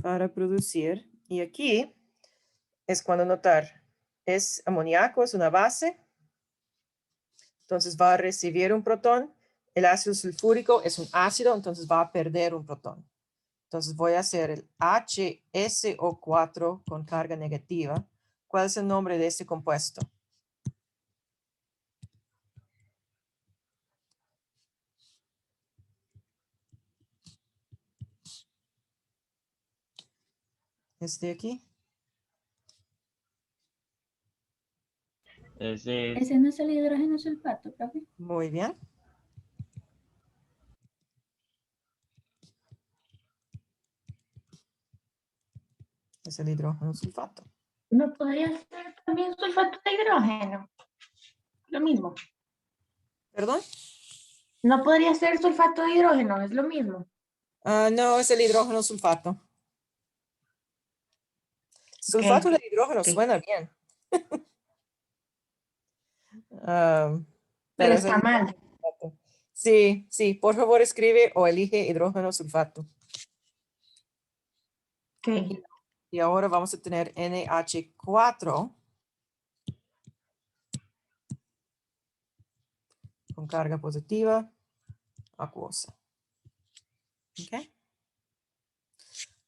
Speaker 1: para producir. Y aquí es cuando notar, es amoníaco, es una base. Entonces va a recibir un protón. El ácido sulfúrico es un ácido, entonces va a perder un protón. Entonces voy a hacer el HSO4 con carga negativa. ¿Cuál es el nombre de este compuesto? Este aquí.
Speaker 2: Ese
Speaker 4: Ese no es el hidrógeno sulfato, profe.
Speaker 1: Muy bien. Es el hidrógeno sulfato.
Speaker 4: No podría ser también sulfato de hidrógeno. Lo mismo.
Speaker 1: ¿Perdón?
Speaker 4: No podría ser sulfato de hidrógeno, es lo mismo.
Speaker 1: No, es el hidrógeno sulfato. Sulfato de hidrógeno
Speaker 4: ok.
Speaker 1: suena bien.
Speaker 4: Pero
Speaker 1: es el
Speaker 4: está mal.
Speaker 1: sulfato. Sí, sí, por favor escribe o elige hidrógeno sulfato.
Speaker 4: Ok.
Speaker 1: Y ahora vamos a tener NH4 con carga positiva acuosa. ¿Ok?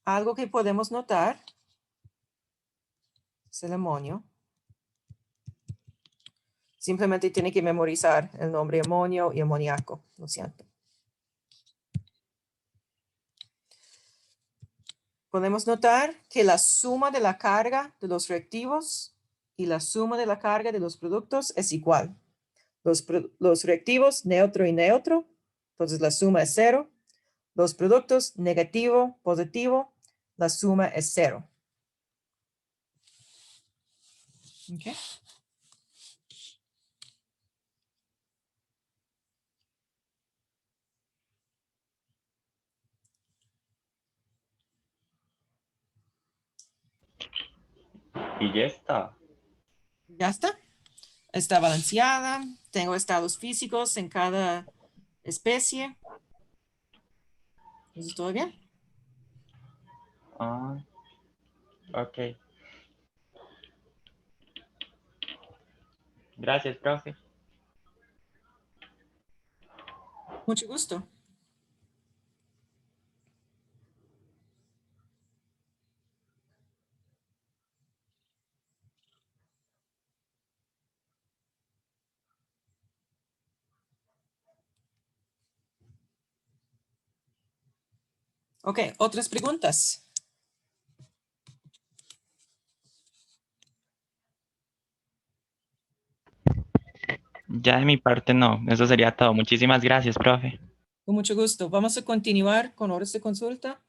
Speaker 1: Algo que podemos notar es el amonio. Simplemente tiene que memorizar el nombre amonio y amoníaco, lo siento. Podemos notar que la suma de la carga de los reactivos y la suma de la carga de los productos es igual. Los reactivos neutro y neutro, entonces la suma es 0. Los productos negativo, positivo, la suma es 0. Okay.
Speaker 2: y ya está.
Speaker 1: Ya está. Está balanceada. Tengo estados físicos en cada especie. Entonces, ¿todo bien?
Speaker 2: Ah, ok. Gracias, profe.
Speaker 1: Mucho gusto. Ok, ¿otras preguntas?
Speaker 2: Ya de mi parte no, eso sería todo. Muchísimas gracias, profe.
Speaker 1: Con mucho gusto. Vamos a continuar con horas de consulta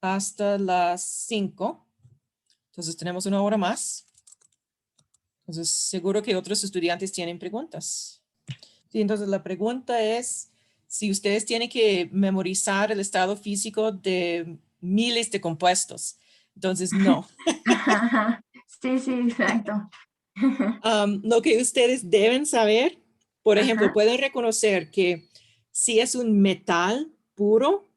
Speaker 1: hasta las 5. Entonces, tenemos una hora más. Entonces, seguro que otros estudiantes tienen preguntas. Sí, entonces, la pregunta es si ustedes tienen que memorizar el estado físico de miles de compuestos. Entonces, no.
Speaker 4: Sí, sí, exacto.
Speaker 1: Lo que ustedes deben saber, por ejemplo,
Speaker 4: Ajá.
Speaker 1: pueden reconocer que si es un metal puro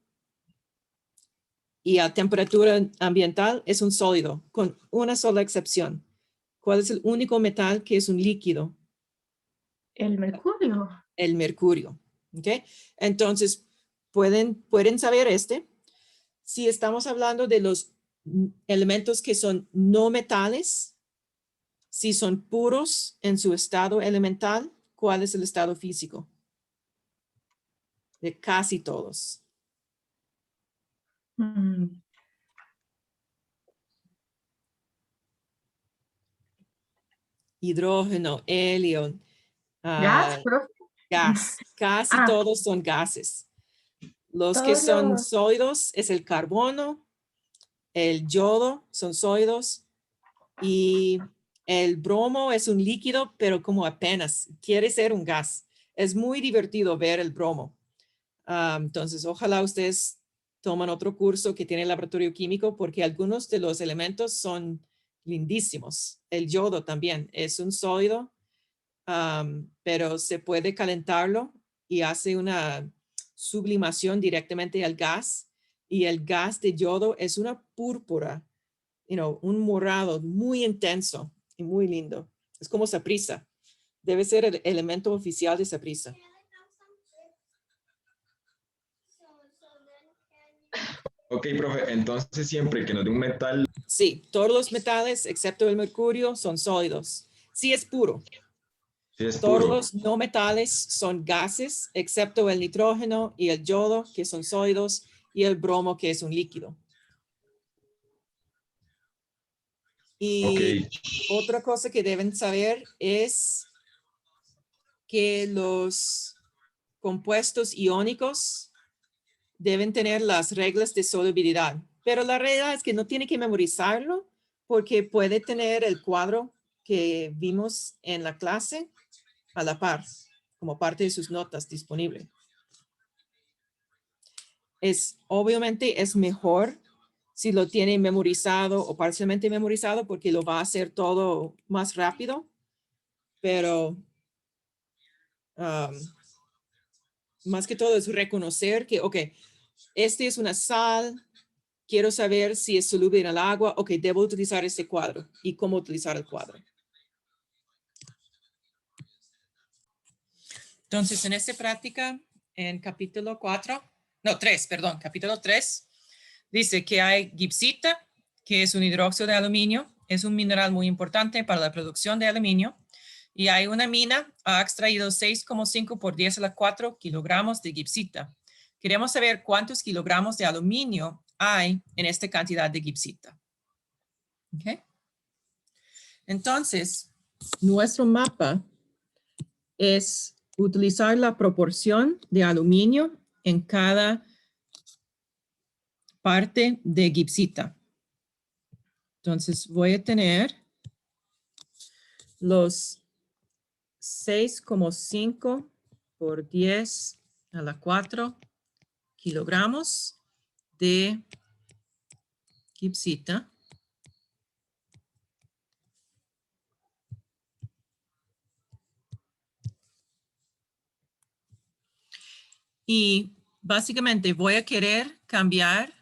Speaker 1: y a temperatura ambiental, es un sólido, con una sola excepción. ¿Cuál es el único metal que es un líquido?
Speaker 4: El mercurio.
Speaker 1: El mercurio. ¿Ok? Entonces, pueden saber si estamos hablando de los elementos que son no metales, si son puros en su estado elemental, ¿cuál es el estado físico? De casi todos.
Speaker 4: Mm,
Speaker 1: Hidrógeno, helio,
Speaker 4: gas, profe.
Speaker 1: gas. Casi
Speaker 4: Ah,
Speaker 1: todos son gases. Los que
Speaker 4: todos
Speaker 1: son
Speaker 4: los.
Speaker 1: sólidos es el carbono, el yodo son sólidos y el bromo es un líquido, pero como apenas quiere ser un gas. Es muy divertido ver el bromo. Entonces, ojalá ustedes toman otro curso que tiene laboratorio químico porque algunos de los elementos son lindísimos. El yodo también es un sólido, pero se puede calentarlo y hace una sublimación directamente al gas. Y el gas de yodo es una púrpura, un morado muy intenso y muy lindo. Es como saprissa. Debe ser el elemento oficial de saprissa.
Speaker 5: Ok, profe, entonces siempre que nos dé un metal,
Speaker 1: Sí, todos los metales, excepto el mercurio, son sólidos. Sí es puro.
Speaker 5: si es
Speaker 1: Todos
Speaker 5: puro.
Speaker 1: los no metales son gases, excepto el nitrógeno y el yodo, que son sólidos, y el bromo, que es un líquido.
Speaker 5: Ok,
Speaker 1: Y otra cosa que deben saber es que los compuestos iónicos deben tener las reglas de solubilidad, pero la regla es que no tiene que memorizarlo porque puede tener el cuadro que vimos en la clase a la par, como parte de sus notas disponible. Obviamente es mejor si lo tiene memorizado o parcialmente memorizado porque lo va a hacer todo más rápido, pero más que todo es reconocer que, ok, este es una sal, quiero saber si es soluble en el agua, ok, debo utilizar este cuadro y cómo utilizar el cuadro. Entonces, en esta práctica, en capítulo 3, dice que hay gipsita, que es un hidróxido de aluminio, es un mineral muy importante para la producción de aluminio, y hay una mina, ha extraído 6,5 por 10 a la 4 kilogramos de gipsita. Queremos saber cuántos kilogramos de aluminio hay en esta cantidad de gipsita. ¿Okay? Entonces, nuestro mapa es utilizar la proporción de aluminio en cada parte de gipsita. Entonces voy a tener los 6,5 por 10 a la 4 kilogramos de gipsita. Y básicamente voy a querer cambiar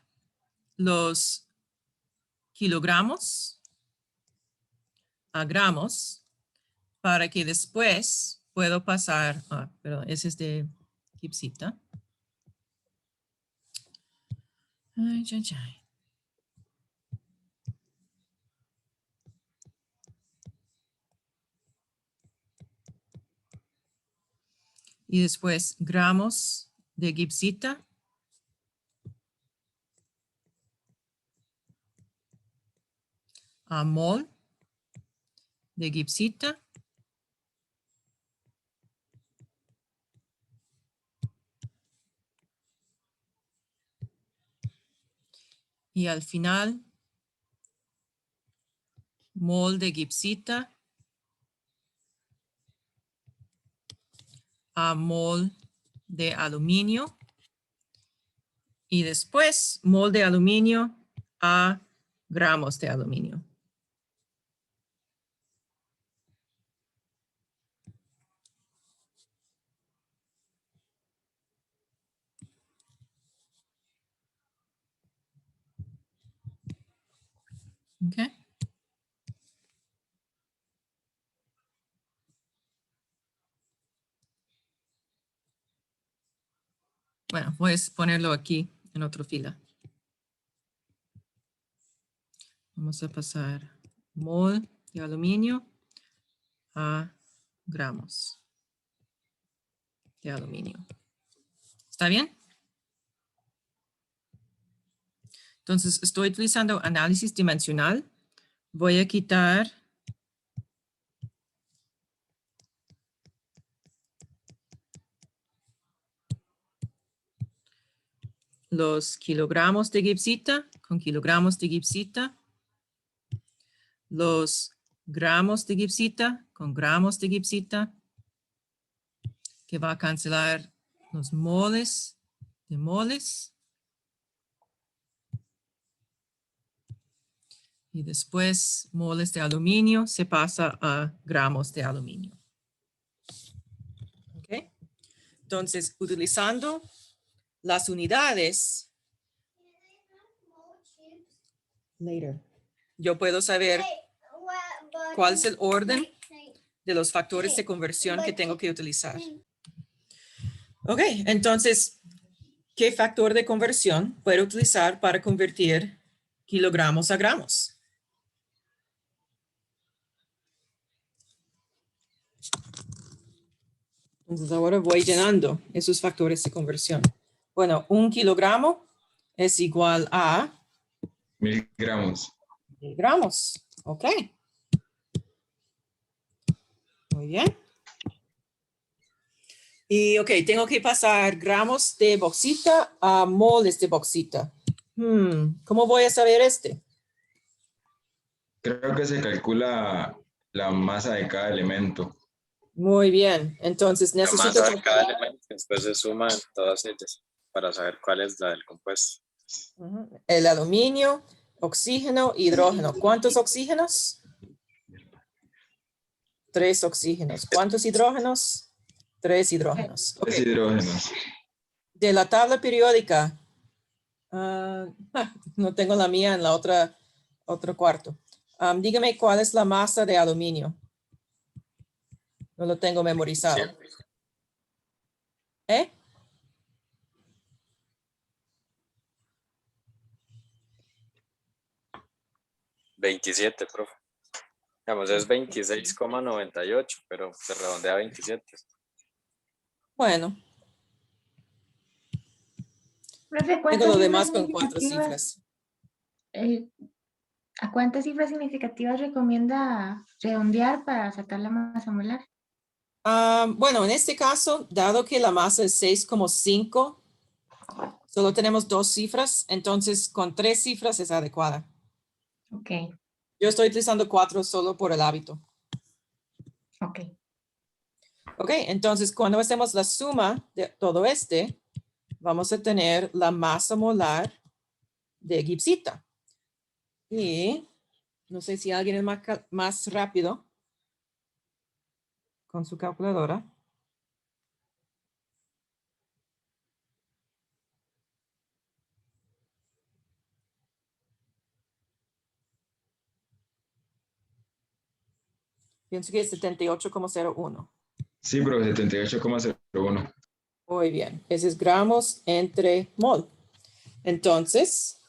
Speaker 1: los kilogramos a gramos para que después puedo pasar, perdón, ese es de gipsita. Ay, ay, ay. Y después gramos de gipsita. A mol de gipsita. Y al final, mol de gipsita a mol de aluminio. Y después, mol de aluminio a gramos de aluminio. Okay. Bueno, voy a ponerlo aquí en otra fila. Vamos a pasar mol de aluminio a gramos de aluminio. ¿Está bien? Entonces, estoy utilizando análisis dimensional. Voy a quitar los kilogramos de gipsita con kilogramos de gipsita, los gramos de gipsita con gramos de gipsita, que va a cancelar los moles de moles. Y después moles de aluminio se pasa a gramos de aluminio. ¿Ok? Entonces, utilizando las unidades, yo puedo saber cuál es el orden de los factores de conversión que tengo que utilizar. Ok, entonces, ¿qué factor de conversión puedo utilizar para convertir kilogramos a gramos? Entonces ahora voy llenando esos factores de conversión. Bueno, 1 kilogramo es igual a
Speaker 5: 1000 gramos.
Speaker 1: 1000 gramos. Ok. Muy bien. Y ok, tengo que pasar gramos de bauxita a moles de bauxita. ¿Cómo voy a saber este?
Speaker 5: Creo que se calcula la masa de cada elemento.
Speaker 1: Muy bien. Entonces
Speaker 6: La
Speaker 1: necesito...
Speaker 6: masa de cada elemento, después se suman todas ellas para saber cuál es la del compuesto.
Speaker 1: El aluminio, oxígeno, hidrógeno. ¿Cuántos oxígenos? 3 oxígenos. ¿Cuántos hidrógenos? 3 hidrógenos. Ok.
Speaker 5: 3 hidrógenos.
Speaker 1: De la tabla periódica, no tengo la mía en la otro cuarto. Dígame cuál es la masa de aluminio. No lo tengo memorizado.
Speaker 6: Siempre.
Speaker 1: ¿Eh?
Speaker 6: $27, profe. Digamos, es 26,98, pero se redondea a 27.
Speaker 1: Bueno,
Speaker 4: Profe,
Speaker 1: tengo
Speaker 4: ¿cuántas
Speaker 1: lo
Speaker 4: cifras
Speaker 1: demás con 4
Speaker 4: significativas,
Speaker 1: cifras.
Speaker 4: ¿a cuántas cifras significativas recomienda redondear para sacar la masa molar?
Speaker 1: Bueno, en este caso, dado que la masa es 6,5, solo tenemos 2 cifras, entonces con 3 cifras es adecuada.
Speaker 4: Ok,
Speaker 1: Yo estoy utilizando 4 solo por el hábito.
Speaker 4: ok.
Speaker 1: Ok, entonces cuando hacemos la suma de todo vamos a tener la masa molar de gipsita. Y no sé si alguien es más rápido con su calculadora. Pienso que es 78,01.
Speaker 5: Sí, pero 78,01.
Speaker 1: Muy bien, ese es gramos entre mol. Entonces,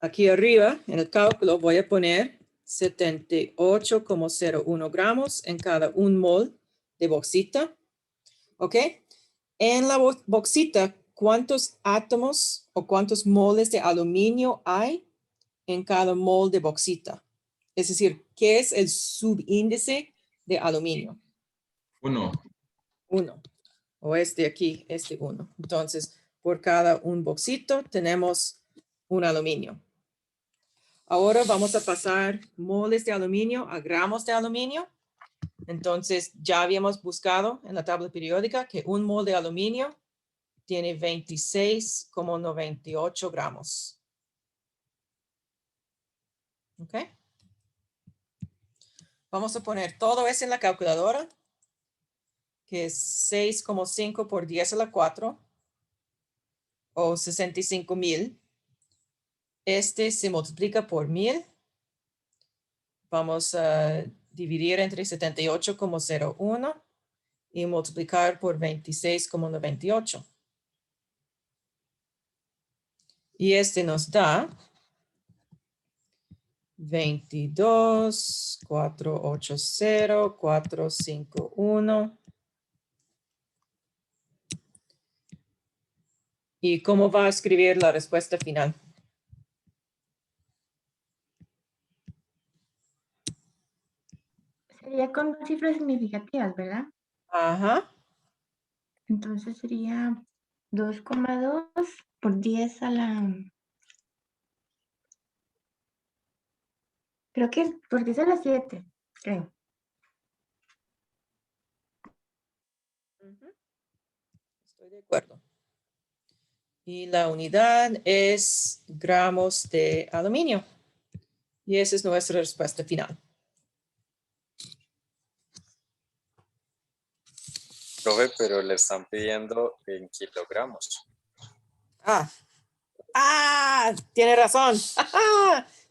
Speaker 1: aquí arriba en el cálculo voy a poner 78,01 gramos en cada 1 mol de bauxita. ¿Ok? En la bauxita, ¿cuántos átomos o cuántos moles de aluminio hay en cada mol de bauxita? Es decir, ¿qué es el subíndice de aluminio?
Speaker 5: 1.
Speaker 1: 1. O aquí, 1. Entonces, por cada un bauxito tenemos un aluminio. Ahora vamos a pasar moles de aluminio a gramos de aluminio. Entonces, ya habíamos buscado en la tabla periódica que un mol de aluminio tiene 26,98 gramos. ¿Ok? Vamos a poner todo eso en la calculadora, que es 6,5 por 10 a la 4, o 65,000. Se multiplica por 1000. Vamos a dividir entre 78,01 y multiplicar por 26,98. Y este nos da 22, 480, 451. ¿Y cómo va a escribir la respuesta final?
Speaker 4: Sería con dos cifras significativas, ¿verdad?
Speaker 1: Ajá.
Speaker 4: Entonces sería 2,2 por 10 a la... Creo que es por 10 a la 7, creo.
Speaker 1: Estoy de acuerdo. Y la unidad es gramos de aluminio. Y esa es nuestra respuesta final.
Speaker 6: Profe, pero le están pidiendo en kilogramos.
Speaker 1: Tiene razón.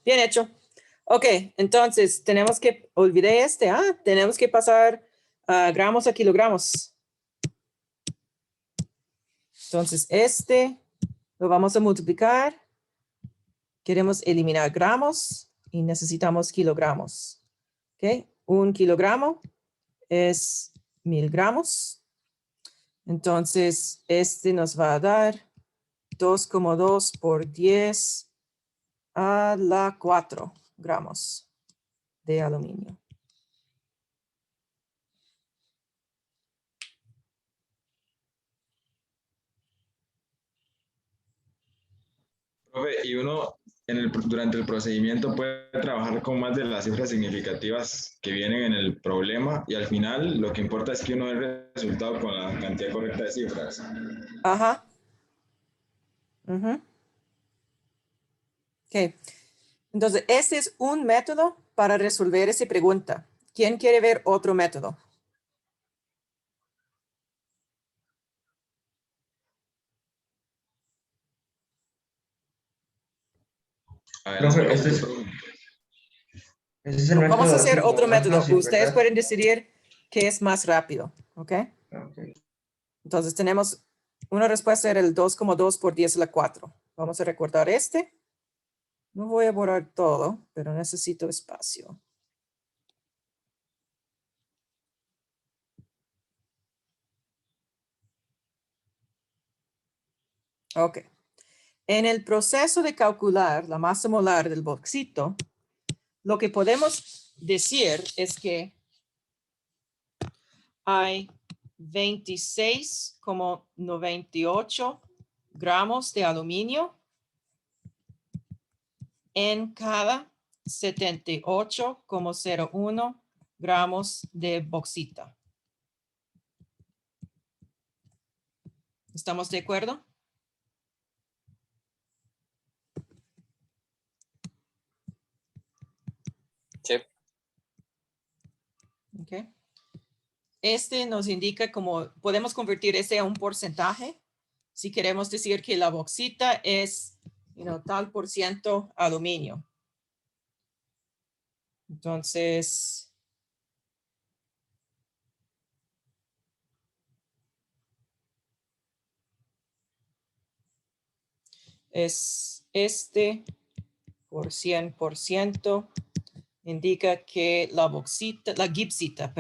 Speaker 1: Bien hecho. Ok, entonces tenemos que, olvidé tenemos que pasar gramos a kilogramos. Entonces este lo vamos a multiplicar. Queremos eliminar gramos y necesitamos kilogramos. Ok, 1 kilogramo es 1000 gramos. Entonces este nos va a dar 2,2 por 10 a la 4 gramos de aluminio.
Speaker 5: Profe, y uno durante el procedimiento puede trabajar con más de las cifras significativas que vienen en el problema y al final lo que importa es que uno dé el resultado con la cantidad correcta de cifras.
Speaker 1: Ajá. Ujú. Ok. Entonces, este es un método para resolver esa pregunta. ¿Quién quiere ver otro método?
Speaker 5: Adelante,
Speaker 7: Profe, ese es el
Speaker 1: Vamos a
Speaker 7: método
Speaker 1: hacer
Speaker 7: así como
Speaker 1: otro
Speaker 7: más
Speaker 1: método.
Speaker 7: fácil,
Speaker 1: Ustedes
Speaker 7: ¿verdad?
Speaker 1: pueden decidir qué es más rápido. ¿Ok?
Speaker 7: Ok.
Speaker 1: Entonces, tenemos una respuesta era el 2,2 por 10 a la 4. Vamos a recordar este. No voy a borrar todo, pero necesito espacio. Ok. En el proceso de calcular la masa molar del bauxito, lo que podemos decir es que hay 26,98 gramos de aluminio en cada 78,01 gramos de bauxita. ¿Estamos de acuerdo?
Speaker 6: Sí.
Speaker 1: Okay. Este nos indica cómo podemos convertir este a un porcentaje. Si queremos decir que la bauxita es tal por ciento aluminio. Entonces, es este por 100%. Indica que la gibsita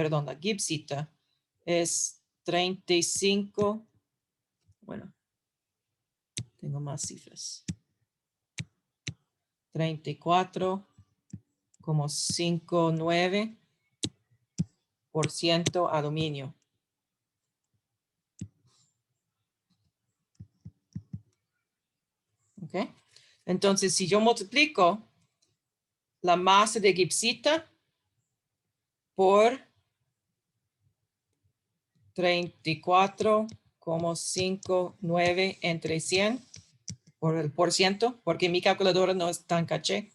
Speaker 1: es 35. Bueno, tengo más cifras. 34,59% aluminio. ¿Ok? Entonces, si yo multiplico la masa de gibsita por 34,59 entre 100 por el porciento, porque mi calculadora no es tan caché.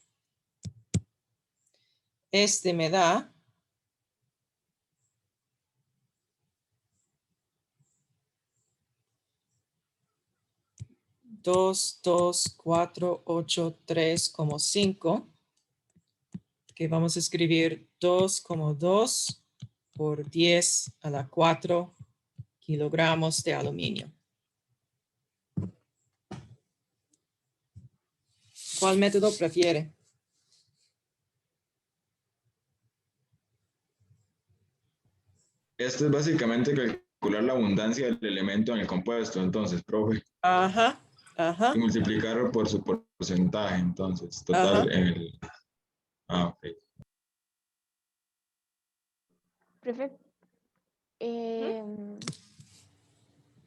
Speaker 1: Este me da 2,483,5, que vamos a escribir 2,2 por 10 a la 4 kilogramos de aluminio. ¿Cuál método prefiere?
Speaker 5: Esto es básicamente calcular la abundancia del elemento en el compuesto, entonces, profe,
Speaker 1: Ajá, ajá,
Speaker 5: y multiplicarlo por su porcentaje, entonces,
Speaker 1: ajá.
Speaker 5: total en el... Ah, ok.
Speaker 3: Profe, em,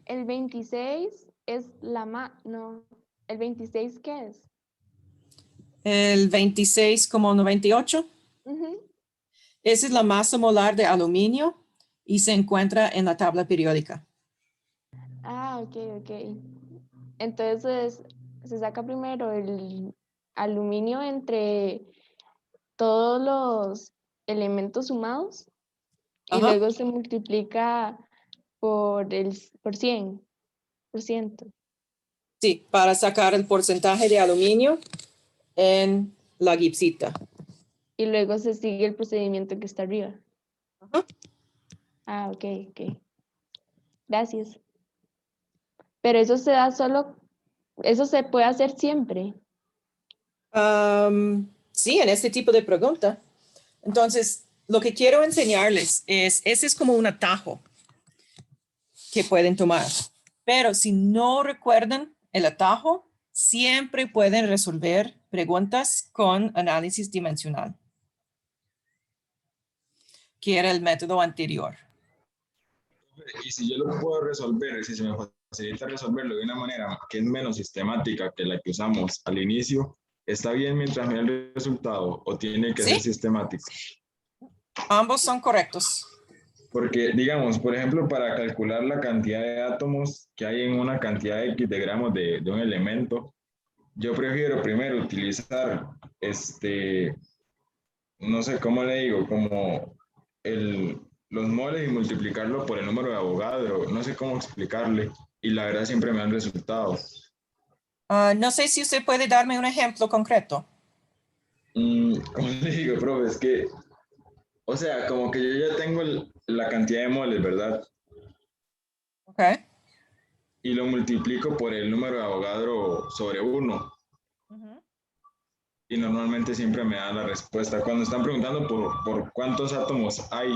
Speaker 3: el 26 es la más, no, ¿el 26 qué es?
Speaker 1: El 26,98.
Speaker 3: Ujú.
Speaker 1: Esa es la masa molar de aluminio y se encuentra en la tabla periódica.
Speaker 3: Ah, ok, ok. Entonces, se saca primero el aluminio entre todos los elementos sumados y
Speaker 1: Ajá.
Speaker 3: luego se multiplica por 100%.
Speaker 1: Sí, para sacar el porcentaje de aluminio en la gipsita.
Speaker 3: Y luego se sigue el procedimiento que está arriba.
Speaker 1: Ajá.
Speaker 3: Ah, ok, ok. Gracias. Pero eso se da solo, eso se puede hacer siempre.
Speaker 1: Sí, en este tipo de pregunta. Entonces, lo que quiero enseñarles es, ese es como un atajo que pueden tomar. Pero si no recuerdan el atajo, siempre pueden resolver preguntas con análisis dimensional, que era el método anterior.
Speaker 5: Y si yo lo puedo resolver, si se me facilita resolverlo de una manera que es menos sistemática que la que usamos al inicio, ¿está bien mientras me da el resultado o tiene que ser
Speaker 1: ¿Sí?
Speaker 5: sistemático?
Speaker 1: Ambos son correctos.
Speaker 5: Porque, digamos, por ejemplo, para calcular la cantidad de átomos que hay en una cantidad X de gramos de un elemento, yo prefiero primero utilizar, no sé cómo le digo, como los moles y multiplicarlo por el número de Avogadro, no sé cómo explicarle, y la verdad siempre me dan resultados.
Speaker 1: No sé si usted puede darme un ejemplo concreto.
Speaker 5: ¿Cómo le digo, profe? Es que, o sea, como que yo ya tengo la cantidad de moles, ¿verdad?
Speaker 1: Ok.
Speaker 5: Y lo multiplico por el número de Avogadro sobre 1.
Speaker 1: Ujú.
Speaker 5: Y normalmente siempre me dan la respuesta. Cuando están preguntando por cuántos átomos hay,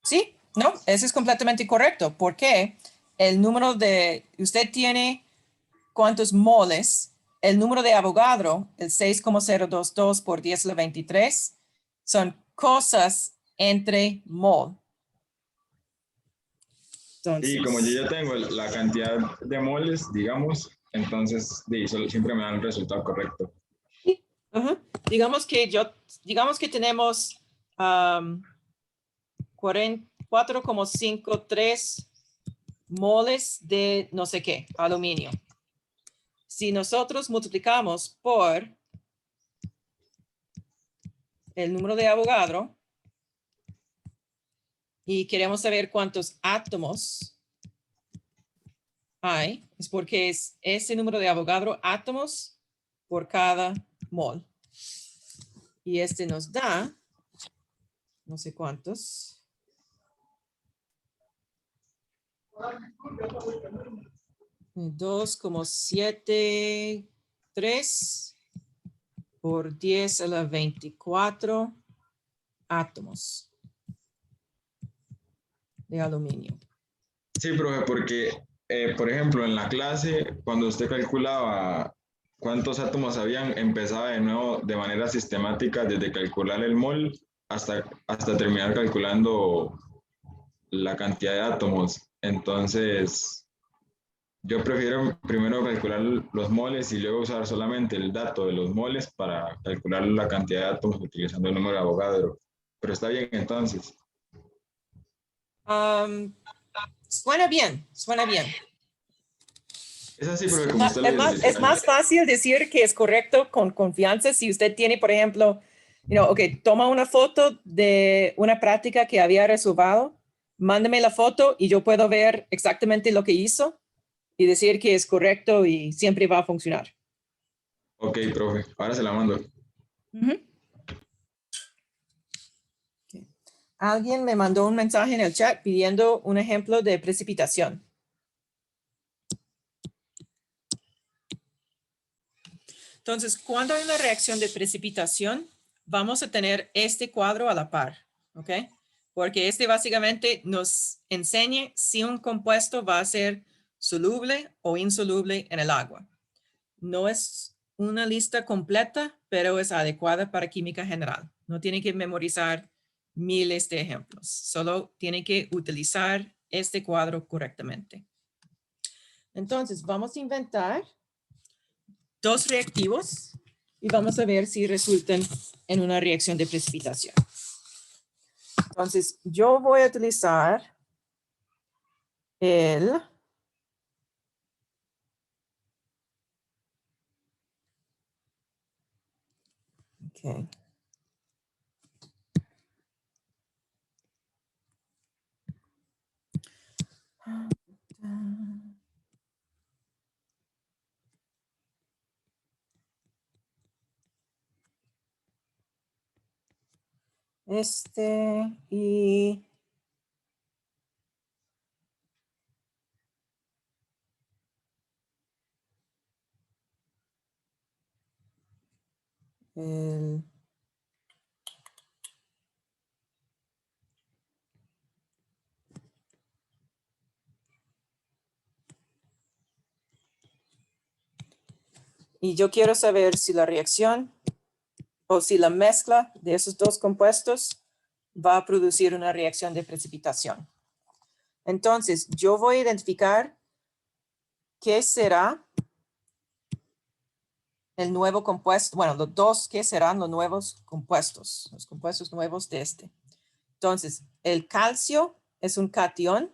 Speaker 1: Sí, no, eso es completamente correcto, porque el número de, usted tiene cuántos moles, el número de Avogadro, el 6,022 por 10 a la 23, son cosas entre mol.
Speaker 5: y como yo
Speaker 1: Entonces,
Speaker 5: ya tengo la cantidad de moles, digamos, entonces siempre me dan el resultado correcto.
Speaker 1: sí, ajá. Digamos que tenemos 4,53 moles de no sé qué, aluminio. Si nosotros multiplicamos por el número de Avogadro y queremos saber cuántos átomos hay, es porque es ese número de Avogadro átomos por cada mol. Y este nos da, no sé cuántos. 2,73 por 10 a la 24 átomos de aluminio.
Speaker 5: Sí, profe, porque, por ejemplo, en la clase, cuando usted calculaba cuántos átomos habían, empezaba de nuevo de manera sistemática desde calcular el mol hasta terminar calculando la cantidad de átomos. Entonces, yo prefiero primero calcular los moles y luego usar solamente el dato de los moles para calcular la cantidad de átomos utilizando el número de Avogadro. Pero está bien entonces.
Speaker 1: Suena bien, suena bien.
Speaker 5: Es así, profe, como usted lo dice.
Speaker 1: Es más fácil decir que es correcto con confianza si usted tiene, por ejemplo, toma una foto de una práctica que había resolvido, mándame la foto y yo puedo ver exactamente lo que hizo y decir que es correcto y siempre va a funcionar.
Speaker 5: Ok, profe, ahora se la mando.
Speaker 1: Ujú. Okay. Alguien me mandó un mensaje en el chat pidiendo un ejemplo de precipitación. Entonces, cuando hay una reacción de precipitación, vamos a tener este cuadro a la par, ¿ok? Porque este básicamente nos enseña si un compuesto va a ser soluble o insoluble en el agua. No es una lista completa, pero es adecuada para química general. No tiene que memorizar miles de ejemplos, solo tiene que utilizar este cuadro correctamente. Entonces, vamos a inventar dos reactivos y vamos a ver si resultan en una reacción de precipitación. Entonces, yo voy a utilizar el okay. Este y el y yo quiero saber si la reacción o si la mezcla de esos dos compuestos va a producir una reacción de precipitación. Entonces, yo voy a identificar qué será el nuevo compuesto, bueno, los dos, ¿qué serán los nuevos compuestos? Los compuestos nuevos de este. Entonces, el calcio es un catión.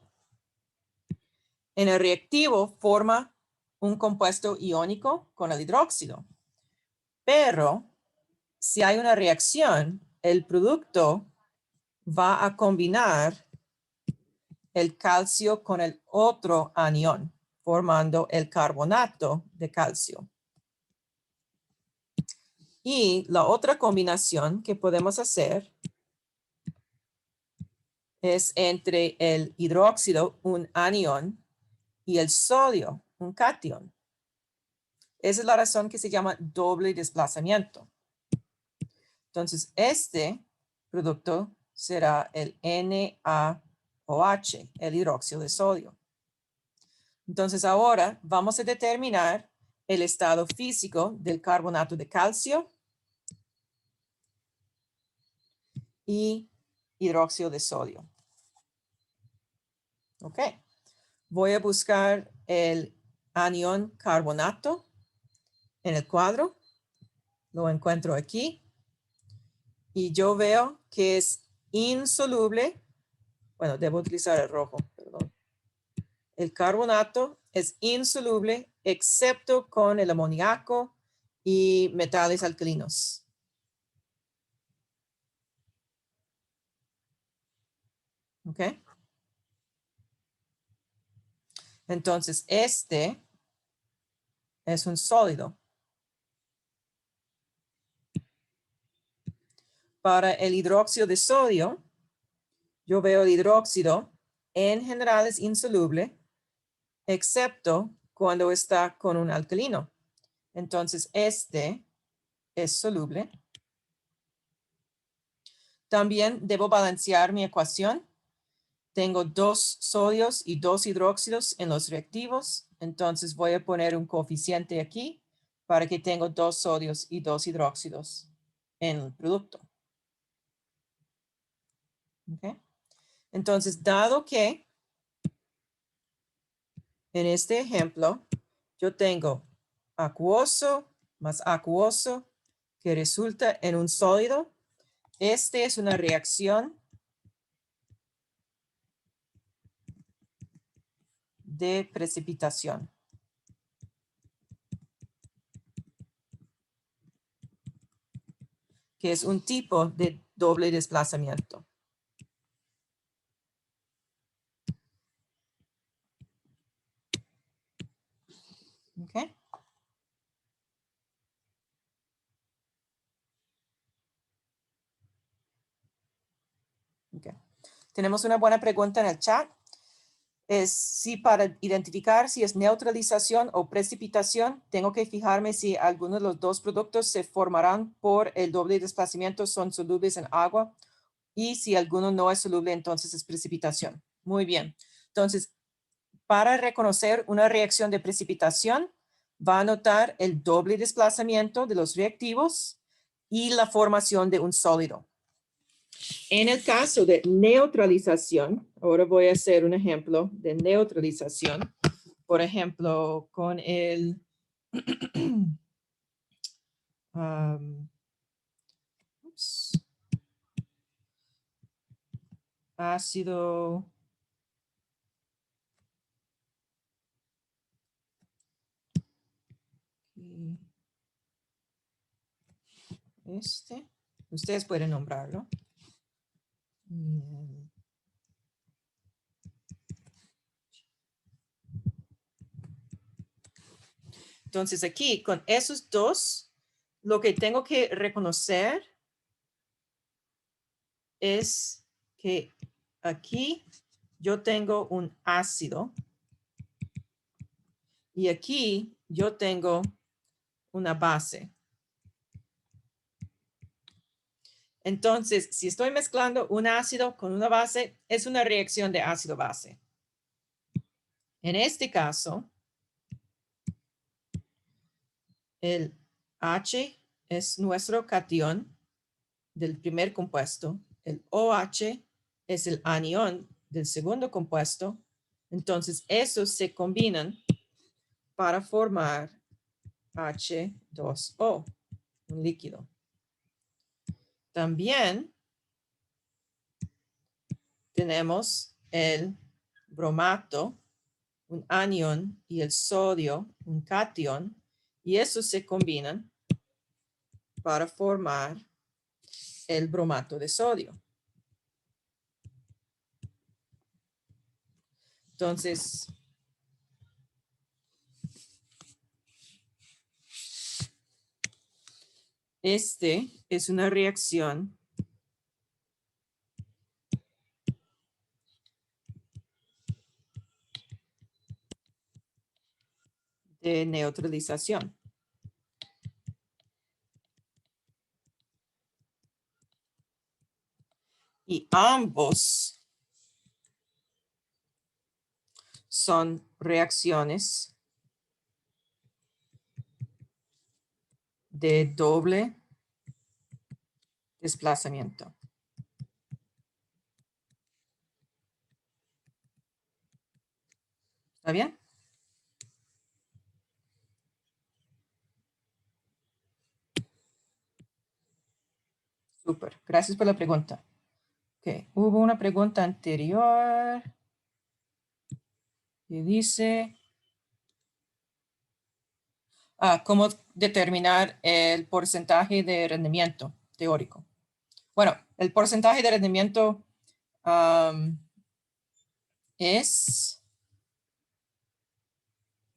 Speaker 1: En el reactivo forma un compuesto iónico con el hidróxido. Pero si hay una reacción, el producto va a combinar el calcio con el otro anión, formando el carbonato de calcio. Y la otra combinación que podemos hacer es entre el hidróxido, un anión, y el sodio, un catión. Esa es la razón que se llama doble desplazamiento. Entonces, este producto será el NaOH, el hidróxido de sodio. Entonces, ahora vamos a determinar el estado físico del carbonato de calcio y hidróxido de sodio. Ok. Voy a buscar el anión carbonato en el cuadro. Lo encuentro aquí. Y yo veo que es insoluble. Bueno, debo utilizar el rojo, perdón. El carbonato es insoluble excepto con el amoníaco y metales alcalinos. ¿Ok? Entonces, este es un sólido. Para el hidróxido de sodio, yo veo el hidróxido en general es insoluble, excepto cuando está con un alcalino. Entonces, este es soluble. También debo balancear mi ecuación. Tengo 2 sodios y 2 hidróxidos en los reactivos. Entonces, voy a poner un coeficiente aquí para que tenga 2 sodios y 2 hidróxidos en el producto. ¿Okay? Entonces, dado que en este ejemplo yo tengo acuoso más acuoso que resulta en un sólido, este es una reacción de precipitación. Que es un tipo de doble desplazamiento. Okay. Okay. Tenemos una buena pregunta en el chat. es si para identificar si es neutralización o precipitación, tengo que fijarme si alguno de los dos productos se formarán por el doble desplazamiento, son solubles en agua, y si alguno no es soluble, entonces es precipitación. Muy bien. Entonces, para reconocer una reacción de precipitación, va a notar el doble desplazamiento de los reactivos y la formación de un sólido. En el caso de neutralización, ahora voy a hacer un ejemplo de neutralización. Por ejemplo, con el ácido ustedes pueden nombrarlo. Entonces aquí con esos dos, lo que tengo que reconocer es que aquí yo tengo un ácido y aquí yo tengo una base. Entonces, si estoy mezclando un ácido con una base, es una reacción de ácido-base. En este caso, el H es nuestro catión del primer compuesto. El OH es el anión del segundo compuesto. Entonces, esos se combinan para formar H2O, un líquido. También tenemos el bromato, un anión, y el sodio, un catión, y esos se combinan para formar el bromato de sodio. Entonces, es una reacción de neutralización. Y ambos son reacciones de doble desplazamiento. ¿Está bien? Súper. Gracias por la pregunta. Ok, hubo una pregunta anterior que dice, ¿cómo determinar el porcentaje de rendimiento teórico? Bueno, el porcentaje de rendimiento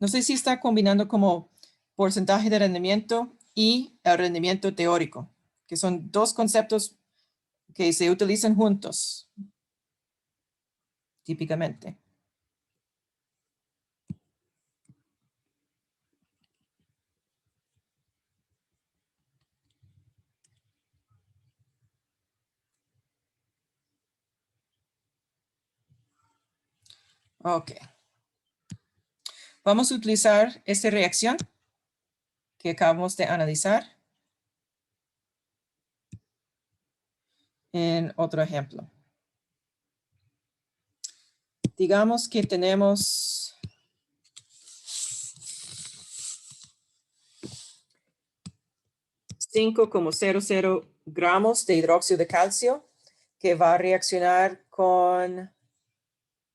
Speaker 1: no sé si está combinando como porcentaje de rendimiento y el rendimiento teórico, que son dos conceptos que se utilizan juntos, típicamente. Ok. Vamos a utilizar esta reacción que acabamos de analizar en otro ejemplo. Digamos que tenemos 5,00 gramos de hidróxido de calcio que va a reaccionar con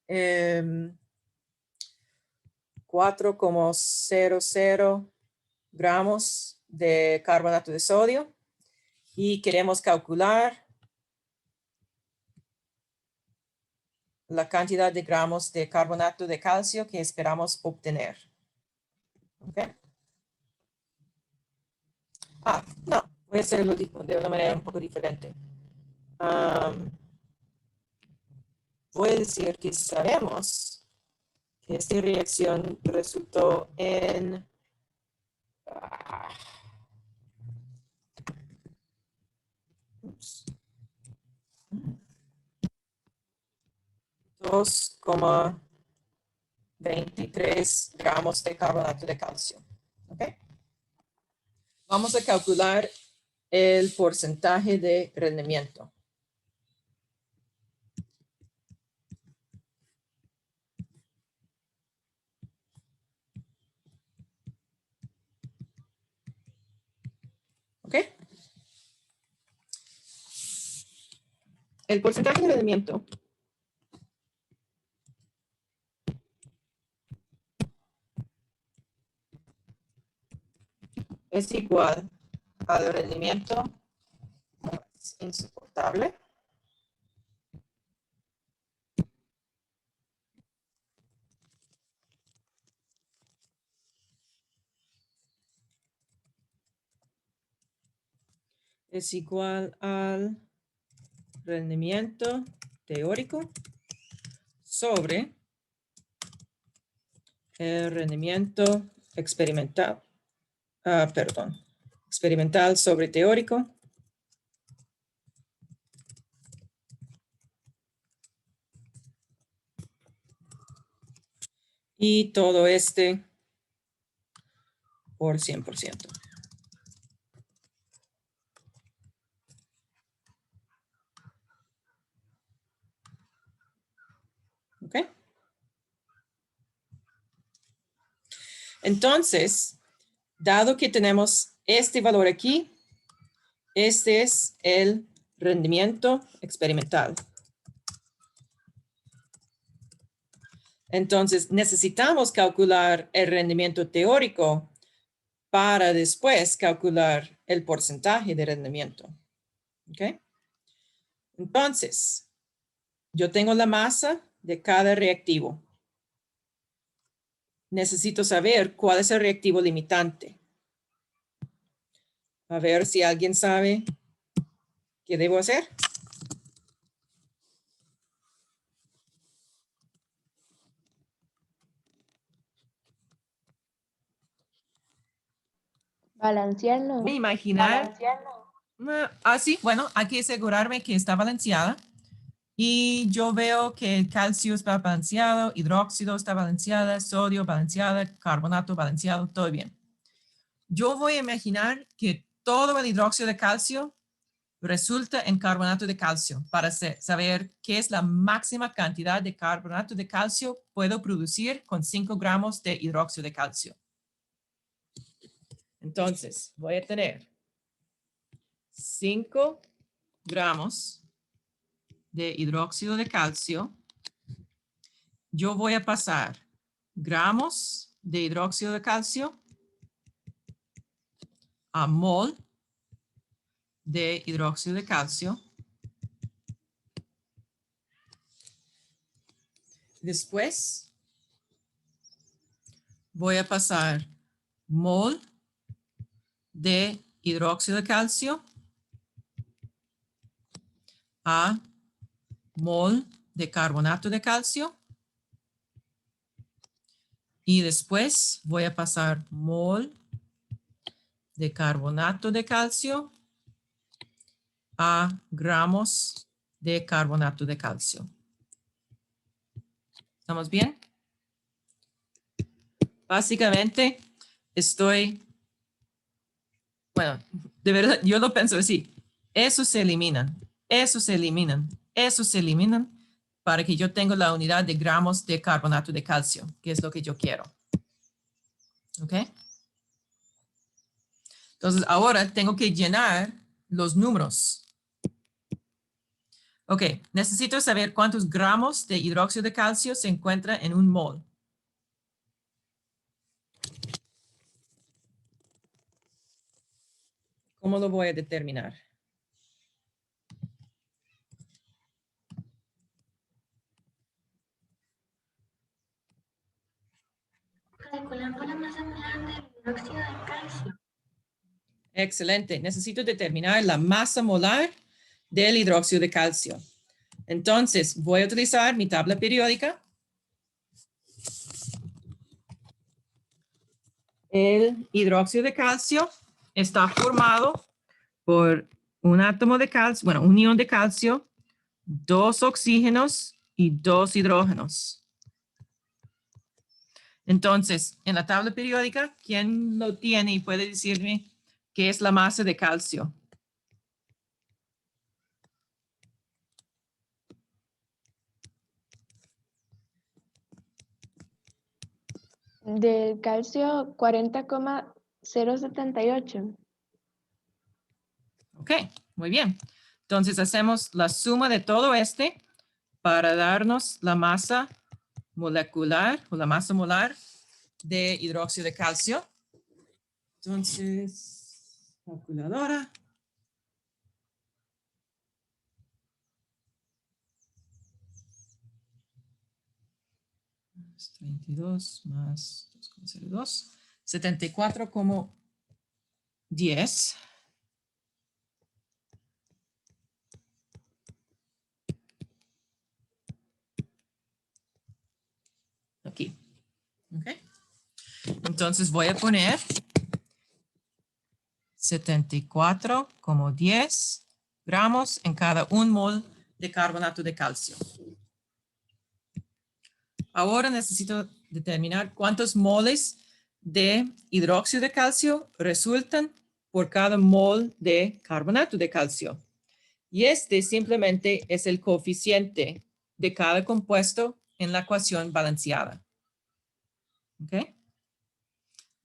Speaker 1: 4,00 gramos de carbonato de sodio y queremos calcular la cantidad de gramos de carbonato de calcio que esperamos obtener. ¿Okay? No, voy a hacerlo de una manera un poco diferente. Voy a decir que sabemos Esta reacción resultó en 2,23 gramos de carbonato de calcio. ¿Okay? Vamos a calcular el porcentaje de rendimiento. ¿Ok? El porcentaje de rendimiento es igual al rendimiento es insoportable es igual al rendimiento teórico sobre el rendimiento experimental. Experimental sobre teórico. Y todo este por 100%. ¿Ok? Entonces, dado que tenemos este valor aquí, este es el rendimiento experimental. Entonces, necesitamos calcular el rendimiento teórico para después calcular el porcentaje de rendimiento. ¿Ok? Entonces, yo tengo la masa de cada reactivo. Necesito saber cuál es el reactivo limitante. A ver si alguien sabe qué debo hacer.
Speaker 3: Balancearlo.
Speaker 1: Voy a imaginar. Sí, bueno, hay que asegurarme que está balanceada. Y yo veo que el calcio está balanceado, hidróxido está balanceada, sodio balanceada, carbonato balanceado, todo bien. Yo voy a imaginar que todo el hidróxido de calcio resulta en carbonato de calcio para saber qué es la máxima cantidad de carbonato de calcio puedo producir con 5 gramos de hidróxido de calcio. Entonces, voy a tener 5 gramos de hidróxido de calcio. Yo voy a pasar gramos de hidróxido de calcio a mol de hidróxido de calcio. Después voy a pasar mol de hidróxido de calcio a mol de carbonato de calcio. Y después voy a pasar mol de carbonato de calcio a gramos de carbonato de calcio. ¿Estamos bien? Básicamente bueno, de verdad, yo lo pienso así. Esos se eliminan, esos se eliminan, esos se eliminan para que yo tenga la unidad de gramos de carbonato de calcio, que es lo que yo quiero. ¿Ok? Entonces, ahora tengo que llenar los números. Ok, necesito saber cuántos gramos de hidróxido de calcio se encuentra en un mol. ¿Cómo lo voy a determinar?
Speaker 4: Calculando la masa molar del hidróxido de calcio.
Speaker 1: Excelente. Necesito determinar la masa molar del hidróxido de calcio. Entonces, voy a utilizar mi tabla periódica. El hidróxido de calcio está formado por un átomo de calcio, bueno, un ion de calcio, 2 oxígenos y 2 hidrógenos. Entonces, en la tabla periódica, ¿quién lo tiene y puede decirme qué es la masa de calcio?
Speaker 3: Del calcio 40,078.
Speaker 1: Ok, muy bien. Entonces hacemos la suma de todo para darnos la masa molecular o la masa molar de hidróxido de calcio. Entonces, calculadora. Más 32 más 2,02. 74,10. Aquí. Ok. Entonces voy a poner 74,10 gramos en cada 1 mol de carbonato de calcio. Ahora necesito determinar cuántos moles de hidróxido de calcio resultan por cada mol de carbonato de calcio. Y este simplemente es el coeficiente de cada compuesto en la ecuación balanceada. ¿Ok?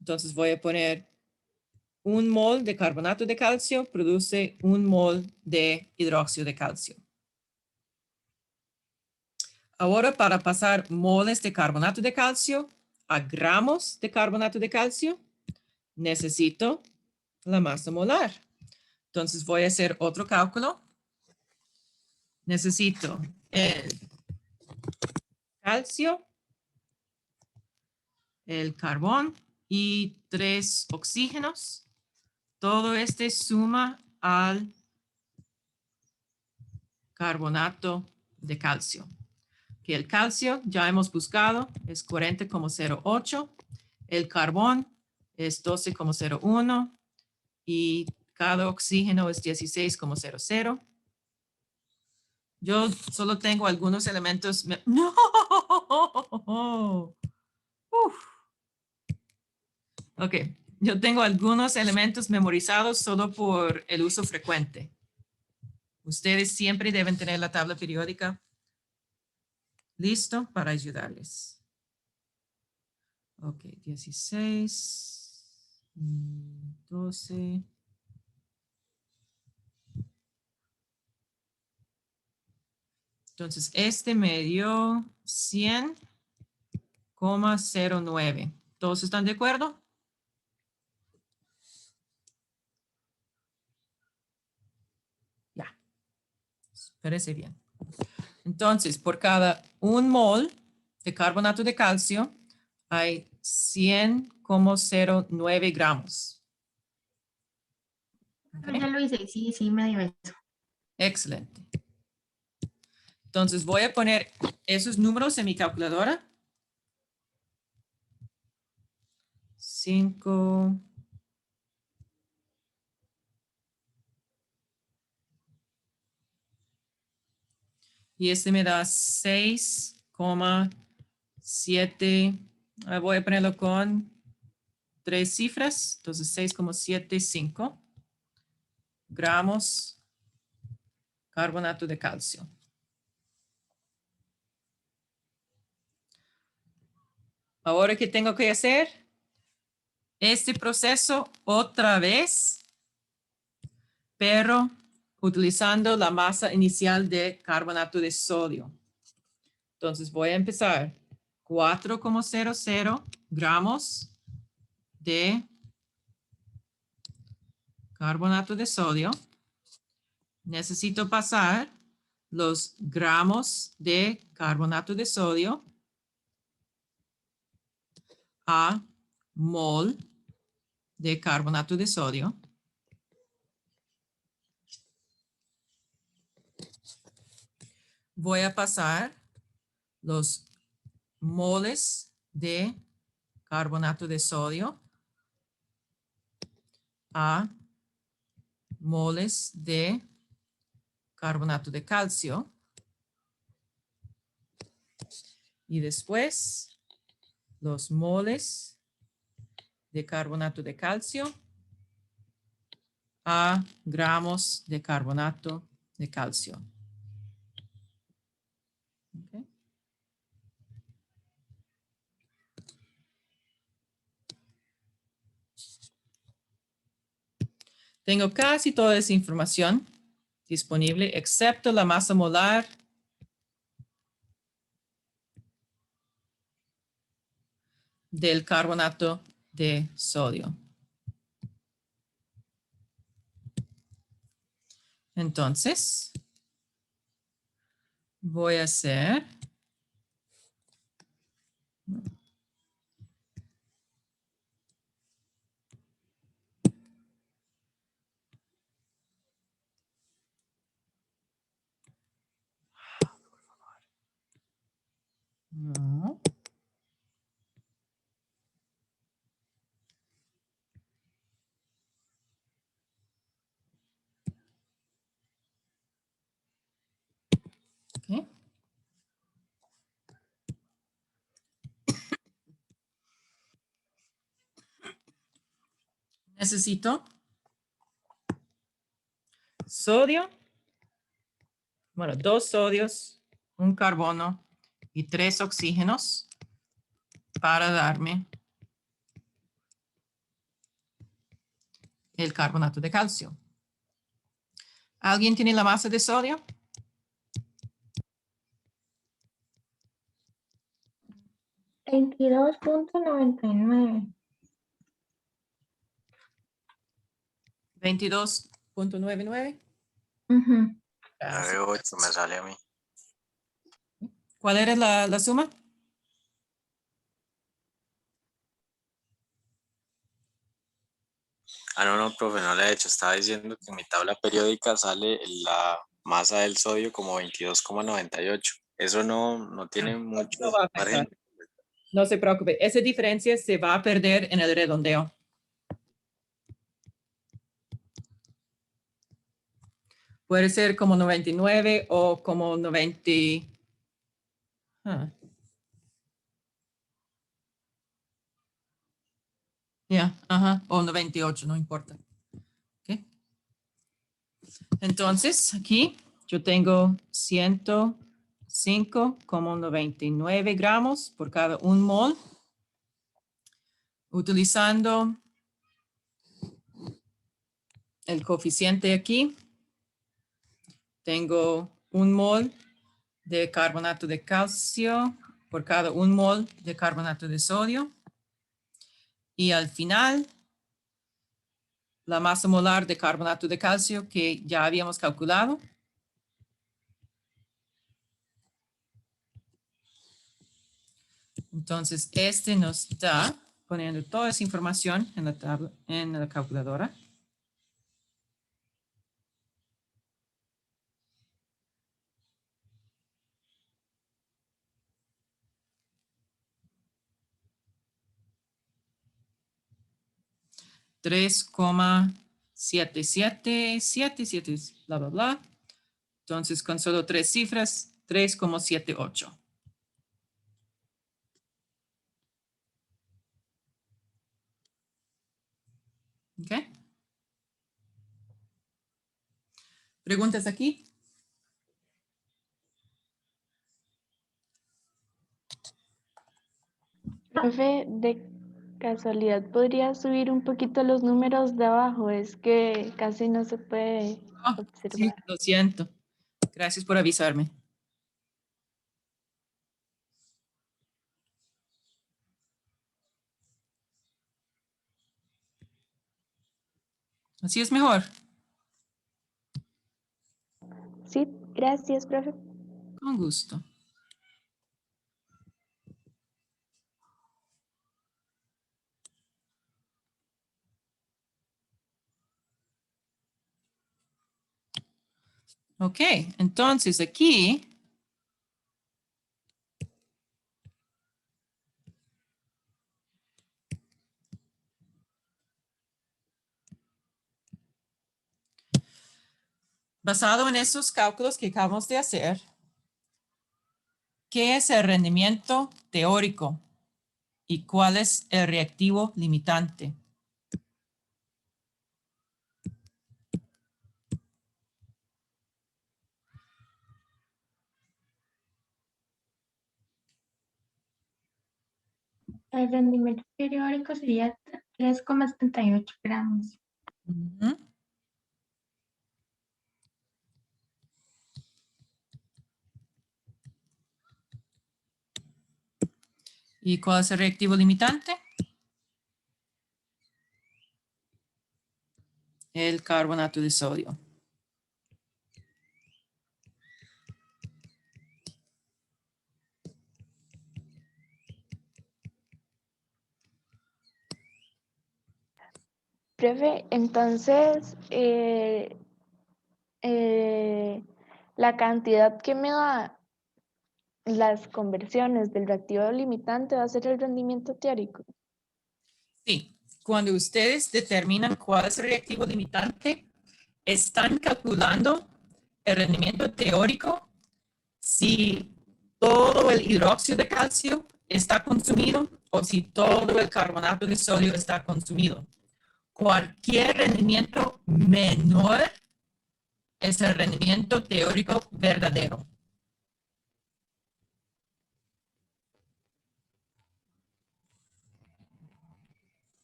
Speaker 1: Entonces voy a poner 1 mol de carbonato de calcio produce 1 mol de hidróxido de calcio. Ahora, para pasar moles de carbonato de calcio a gramos de carbonato de calcio, necesito la masa molar. Entonces voy a hacer otro cálculo. Necesito el calcio, el carbón y 3 oxígenos. Todo este suma al carbonato de calcio. Que el calcio ya hemos buscado es 40,08. El carbón es 12,01 y cada oxígeno es 16,00. Yo solo tengo algunos elementos. ¡No! Ok, yo tengo algunos elementos memorizados solo por el uso frecuente. Ustedes siempre deben tener la tabla periódica listo para ayudarles. Ok, 16, 12. Entonces, este me dio 100,09. ¿Todos están de acuerdo? Ya. Parece bien. Entonces, por cada 1 mol de carbonato de calcio, hay 100,09 gramos.
Speaker 4: Ya lo hice, sí, sí, me dio eso.
Speaker 1: Excelente. Entonces voy a poner esos números en mi calculadora. 5. Y este me da 6,7. Voy a ponerlo con 3 cifras. Entonces 6,75 gramos carbonato de calcio. Ahora, ¿qué tengo que hacer? Este proceso otra vez, pero utilizando la masa inicial de carbonato de sodio. Entonces voy a empezar 4,00 gramos de carbonato de sodio. Necesito pasar los gramos de carbonato de sodio a mol de carbonato de sodio. Voy a pasar los moles de carbonato de sodio a moles de carbonato de calcio. Y después los moles de carbonato de calcio a gramos de carbonato de calcio. Okay. Tengo casi toda esa información disponible, excepto la masa molar del carbonato de sodio. Entonces, voy a hacer no. Okay. Necesito sodio, bueno, 2 sodios, un carbono y 3 oxígenos para darme el carbonato de calcio. ¿Alguien tiene la masa de sodio?
Speaker 4: $22.99.
Speaker 1: 22.99.
Speaker 4: Ujú.
Speaker 1: Gracias.
Speaker 6: 9.8 me sale a mí.
Speaker 1: ¿Cuál era la suma?
Speaker 6: Ah, no, profe, no le he hecho. Estaba diciendo que en mi tabla periódica sale la masa del sodio como 22,98. Eso no tiene mucho
Speaker 1: No va a afectar.
Speaker 6: margen.
Speaker 1: No se preocupe, esa diferencia se va a perder en el redondeo. Puede ser como 99 o como 90. Ajá, o 98, no importa. Okay. Entonces, aquí yo tengo 105,99 gramos por cada 1 mol. Utilizando el coeficiente aquí, tengo 1 mol de carbonato de calcio por cada 1 mol de carbonato de sodio. Y al final, la masa molar de carbonato de calcio que ya habíamos calculado. Entonces, este nos da, poniendo toda esa información en la tabla, en la calculadora. $3,7777, bla, bla, bla. Entonces, con solo 3 cifras, 3,78. ¿Ok? ¿Preguntas aquí?
Speaker 3: Profe, de casualidad, ¿podría subir un poquito los números de abajo? Es que casi no se puede
Speaker 1: Oh, sí,
Speaker 3: observar.
Speaker 1: lo siento. Gracias por avisarme. Así es mejor.
Speaker 3: Sí, gracias, profe.
Speaker 1: Con gusto. Ok, entonces aquí basado en esos cálculos que acabamos de hacer, ¿qué es el rendimiento teórico y cuál es el reactivo limitante?
Speaker 4: El rendimiento periódico sería 3,78 gramos.
Speaker 1: Ujú. ¿Y cuál es el reactivo limitante? El carbonato de sodio.
Speaker 3: Profe, entonces, la cantidad que me da las conversiones del reactivo limitante va a ser el rendimiento teórico.
Speaker 1: Sí, cuando ustedes determinan cuál es el reactivo limitante, están calculando el rendimiento teórico si todo el hidróxido de calcio está consumido o si todo el carbonato de sodio está consumido. Cualquier rendimiento menor es el rendimiento teórico verdadero.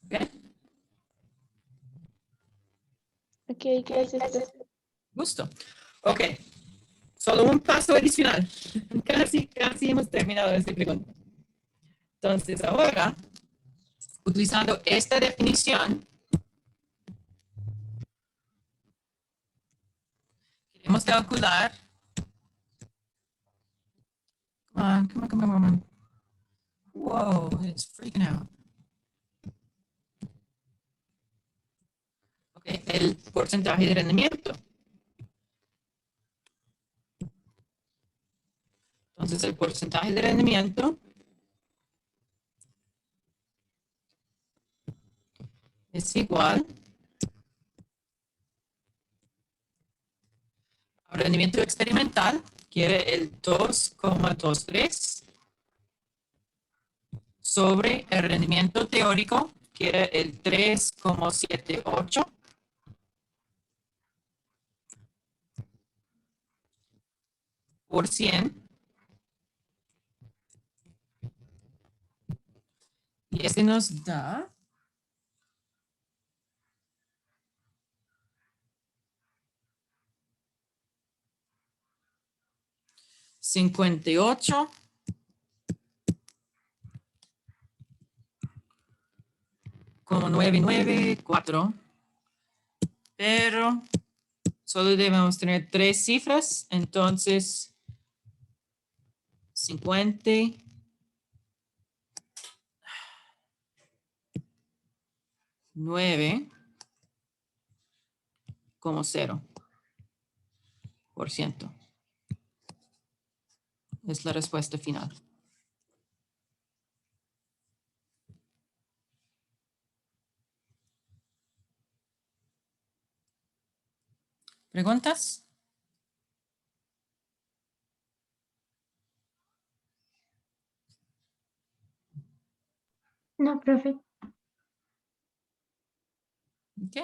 Speaker 1: ¿Ok?
Speaker 3: Ok, gracias, profe.
Speaker 1: Gusto. Ok. Solo un paso adicional. Casi hemos terminado esta pregunta. Entonces, ahora, utilizando esta definición, queremos calcular. Come on. Whoa, it's freaking out. Okay, el porcentaje de rendimiento. Entonces, el porcentaje de rendimiento es igual al rendimiento experimental, que era el 2,23, sobre el rendimiento teórico, que era el 3,78, por 100. Y este nos da 58,994, pero solo debemos tener 3 cifras, entonces 59,0% es la respuesta final. ¿Preguntas?
Speaker 4: No, profe.
Speaker 1: Ok.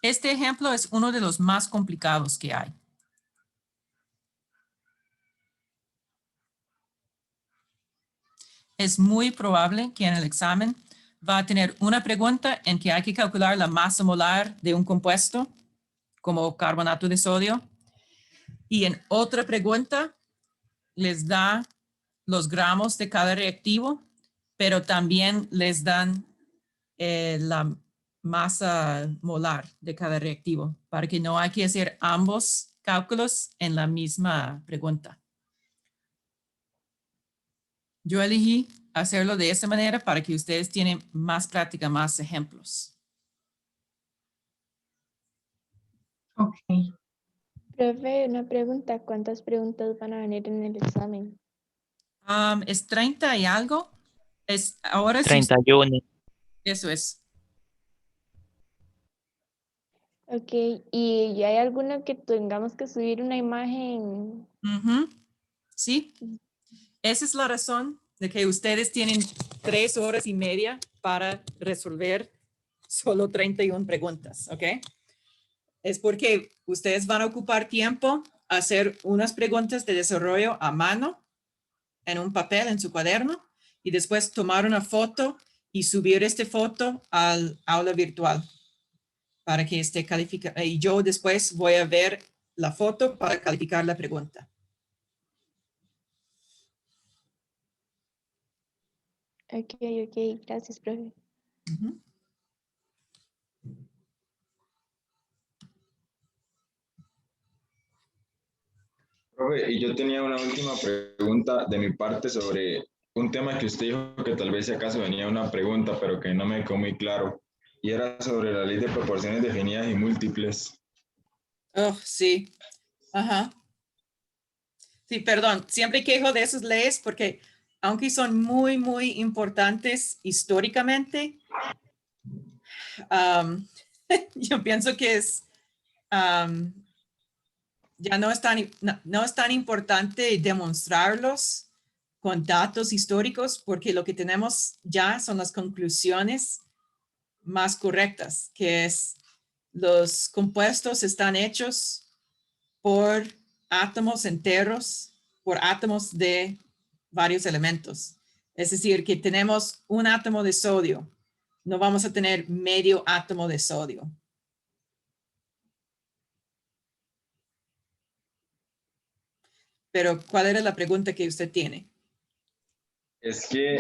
Speaker 1: Este ejemplo es uno de los más complicados que hay. Es muy probable que en el examen va a tener una pregunta en que hay que calcular la masa molar de un compuesto, como carbonato de sodio, y en otra pregunta les da los gramos de cada reactivo, pero también les dan la masa molar de cada reactivo, para que no hay que hacer ambos cálculos en la misma pregunta. Yo elegí hacerlo de esa manera para que ustedes tienen más práctica, más ejemplos.
Speaker 4: Ok.
Speaker 3: Profe, una pregunta, ¿cuántas preguntas van a venir en el examen?
Speaker 1: Es 30 y algo. Ahora sí,
Speaker 2: 31.
Speaker 1: eso es.
Speaker 3: Ok, ¿y hay alguno que tengamos que subir una imagen?
Speaker 1: Ujú. Sí, esa es la razón de que ustedes tienen 3 horas y media para resolver solo 31 preguntas, ¿ok? Es porque ustedes van a ocupar tiempo a hacer unas preguntas de desarrollo a mano en un papel, en su cuaderno, y después tomar una foto y subir esta foto al aula virtual para que esté calificada. Y yo después voy a ver la foto para calificar la pregunta.
Speaker 3: Ok, gracias, profe.
Speaker 1: Ujú.
Speaker 5: Profe, y yo tenía una última pregunta de mi parte sobre un tema que usted dijo que tal vez si acaso venía una pregunta, pero que no me quedó muy claro, y era sobre la ley de proporciones definidas y múltiples.
Speaker 1: Oh, sí. Ajá. Sí, perdón. Siempre quejo de esas leyes porque aunque son muy, muy importantes históricamente, um, yo pienso que es ya no es tan importante demostrarlos con datos históricos porque lo que tenemos ya son las conclusiones más correctas, que es los compuestos están hechos por átomos enteros, por átomos de varios elementos. Es decir, que tenemos un átomo de sodio, no vamos a tener medio átomo de sodio. Pero, ¿cuál era la pregunta que usted tiene?
Speaker 5: Es que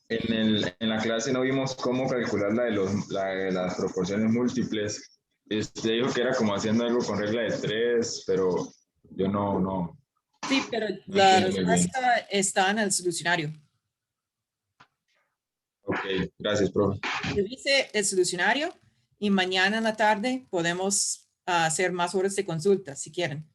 Speaker 5: en la clase no vimos cómo calcular la de las proporciones múltiples. Usted dijo que era como haciendo algo con regla de 3, pero yo no
Speaker 1: Sí, pero la
Speaker 5: entiendo muy bien.
Speaker 1: respuesta está en el solucionario.
Speaker 5: Ok, gracias, profe.
Speaker 1: Revise el solucionario y mañana en la tarde podemos hacer más horas de consulta si quieren.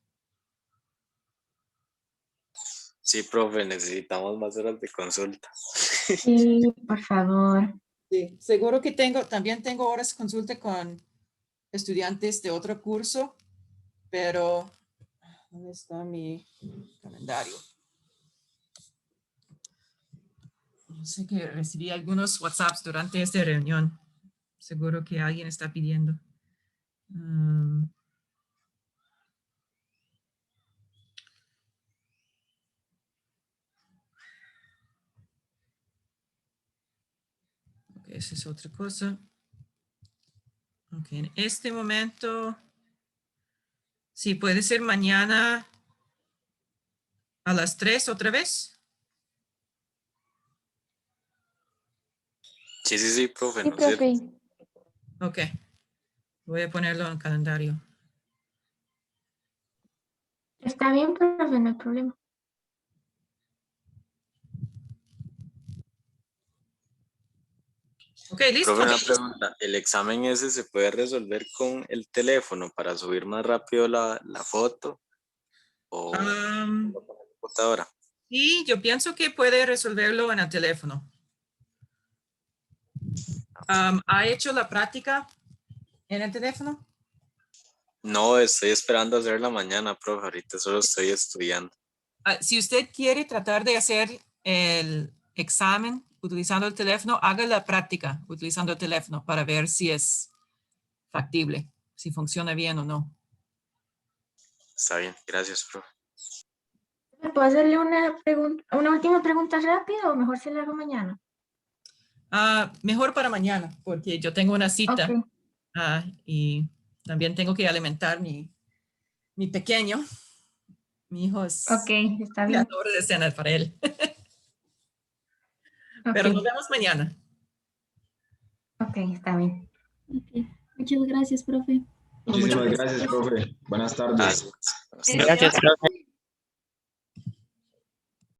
Speaker 6: Sí, profe, necesitamos más horas de consulta.
Speaker 4: Sí, por favor.
Speaker 1: Sí, seguro que también tengo horas de consulta con estudiantes de otro curso, pero ¿dónde está mi calendario? No sé que recibí algunos WhatsApps durante esta reunión. Seguro que alguien está pidiendo. Ok, esa es otra cosa. Ok, en este momento, sí, puede ser mañana a las 3 otra vez.
Speaker 6: Sí, profe,
Speaker 3: Sí,
Speaker 6: nos sirve.
Speaker 3: profe.
Speaker 1: Ok, voy a ponerlo en el calendario.
Speaker 4: Está bien, profe, no hay problema.
Speaker 1: Ok, listo.
Speaker 6: Profe, una pregunta. ¿El examen ese se puede resolver con el teléfono para subir más rápido la foto o
Speaker 1: Um,
Speaker 6: con la computadora?
Speaker 1: sí, yo pienso que puede resolverlo en el teléfono. ¿Ha hecho la práctica en el teléfono?
Speaker 6: No, estoy esperando hacerla mañana, profe. Ahorita solo estoy estudiando.
Speaker 1: Si usted quiere tratar de hacer el examen utilizando el teléfono, haga la práctica utilizando el teléfono para ver si es factible, si funciona bien o no.
Speaker 6: Está bien, gracias, profe.
Speaker 4: ¿Me puedo hacerle una última pregunta rápida o mejor se la hago mañana?
Speaker 1: Mejor para mañana, porque yo tengo una cita
Speaker 4: Ok,
Speaker 1: y también tengo que alimentar mi pequeño. Mi hijo
Speaker 4: ok,
Speaker 1: es
Speaker 4: está
Speaker 1: la
Speaker 4: bien.
Speaker 1: hora de cenar para él. Pero nos
Speaker 4: Ok,
Speaker 1: vemos mañana.
Speaker 4: ok, está bien.
Speaker 7: Ok, muchas gracias, profe.
Speaker 1: Con mucho
Speaker 5: Muchísimas
Speaker 1: gusto.
Speaker 5: gracias, profe. Buenas tardes.
Speaker 6: Gracias.
Speaker 7: Gracias, profe.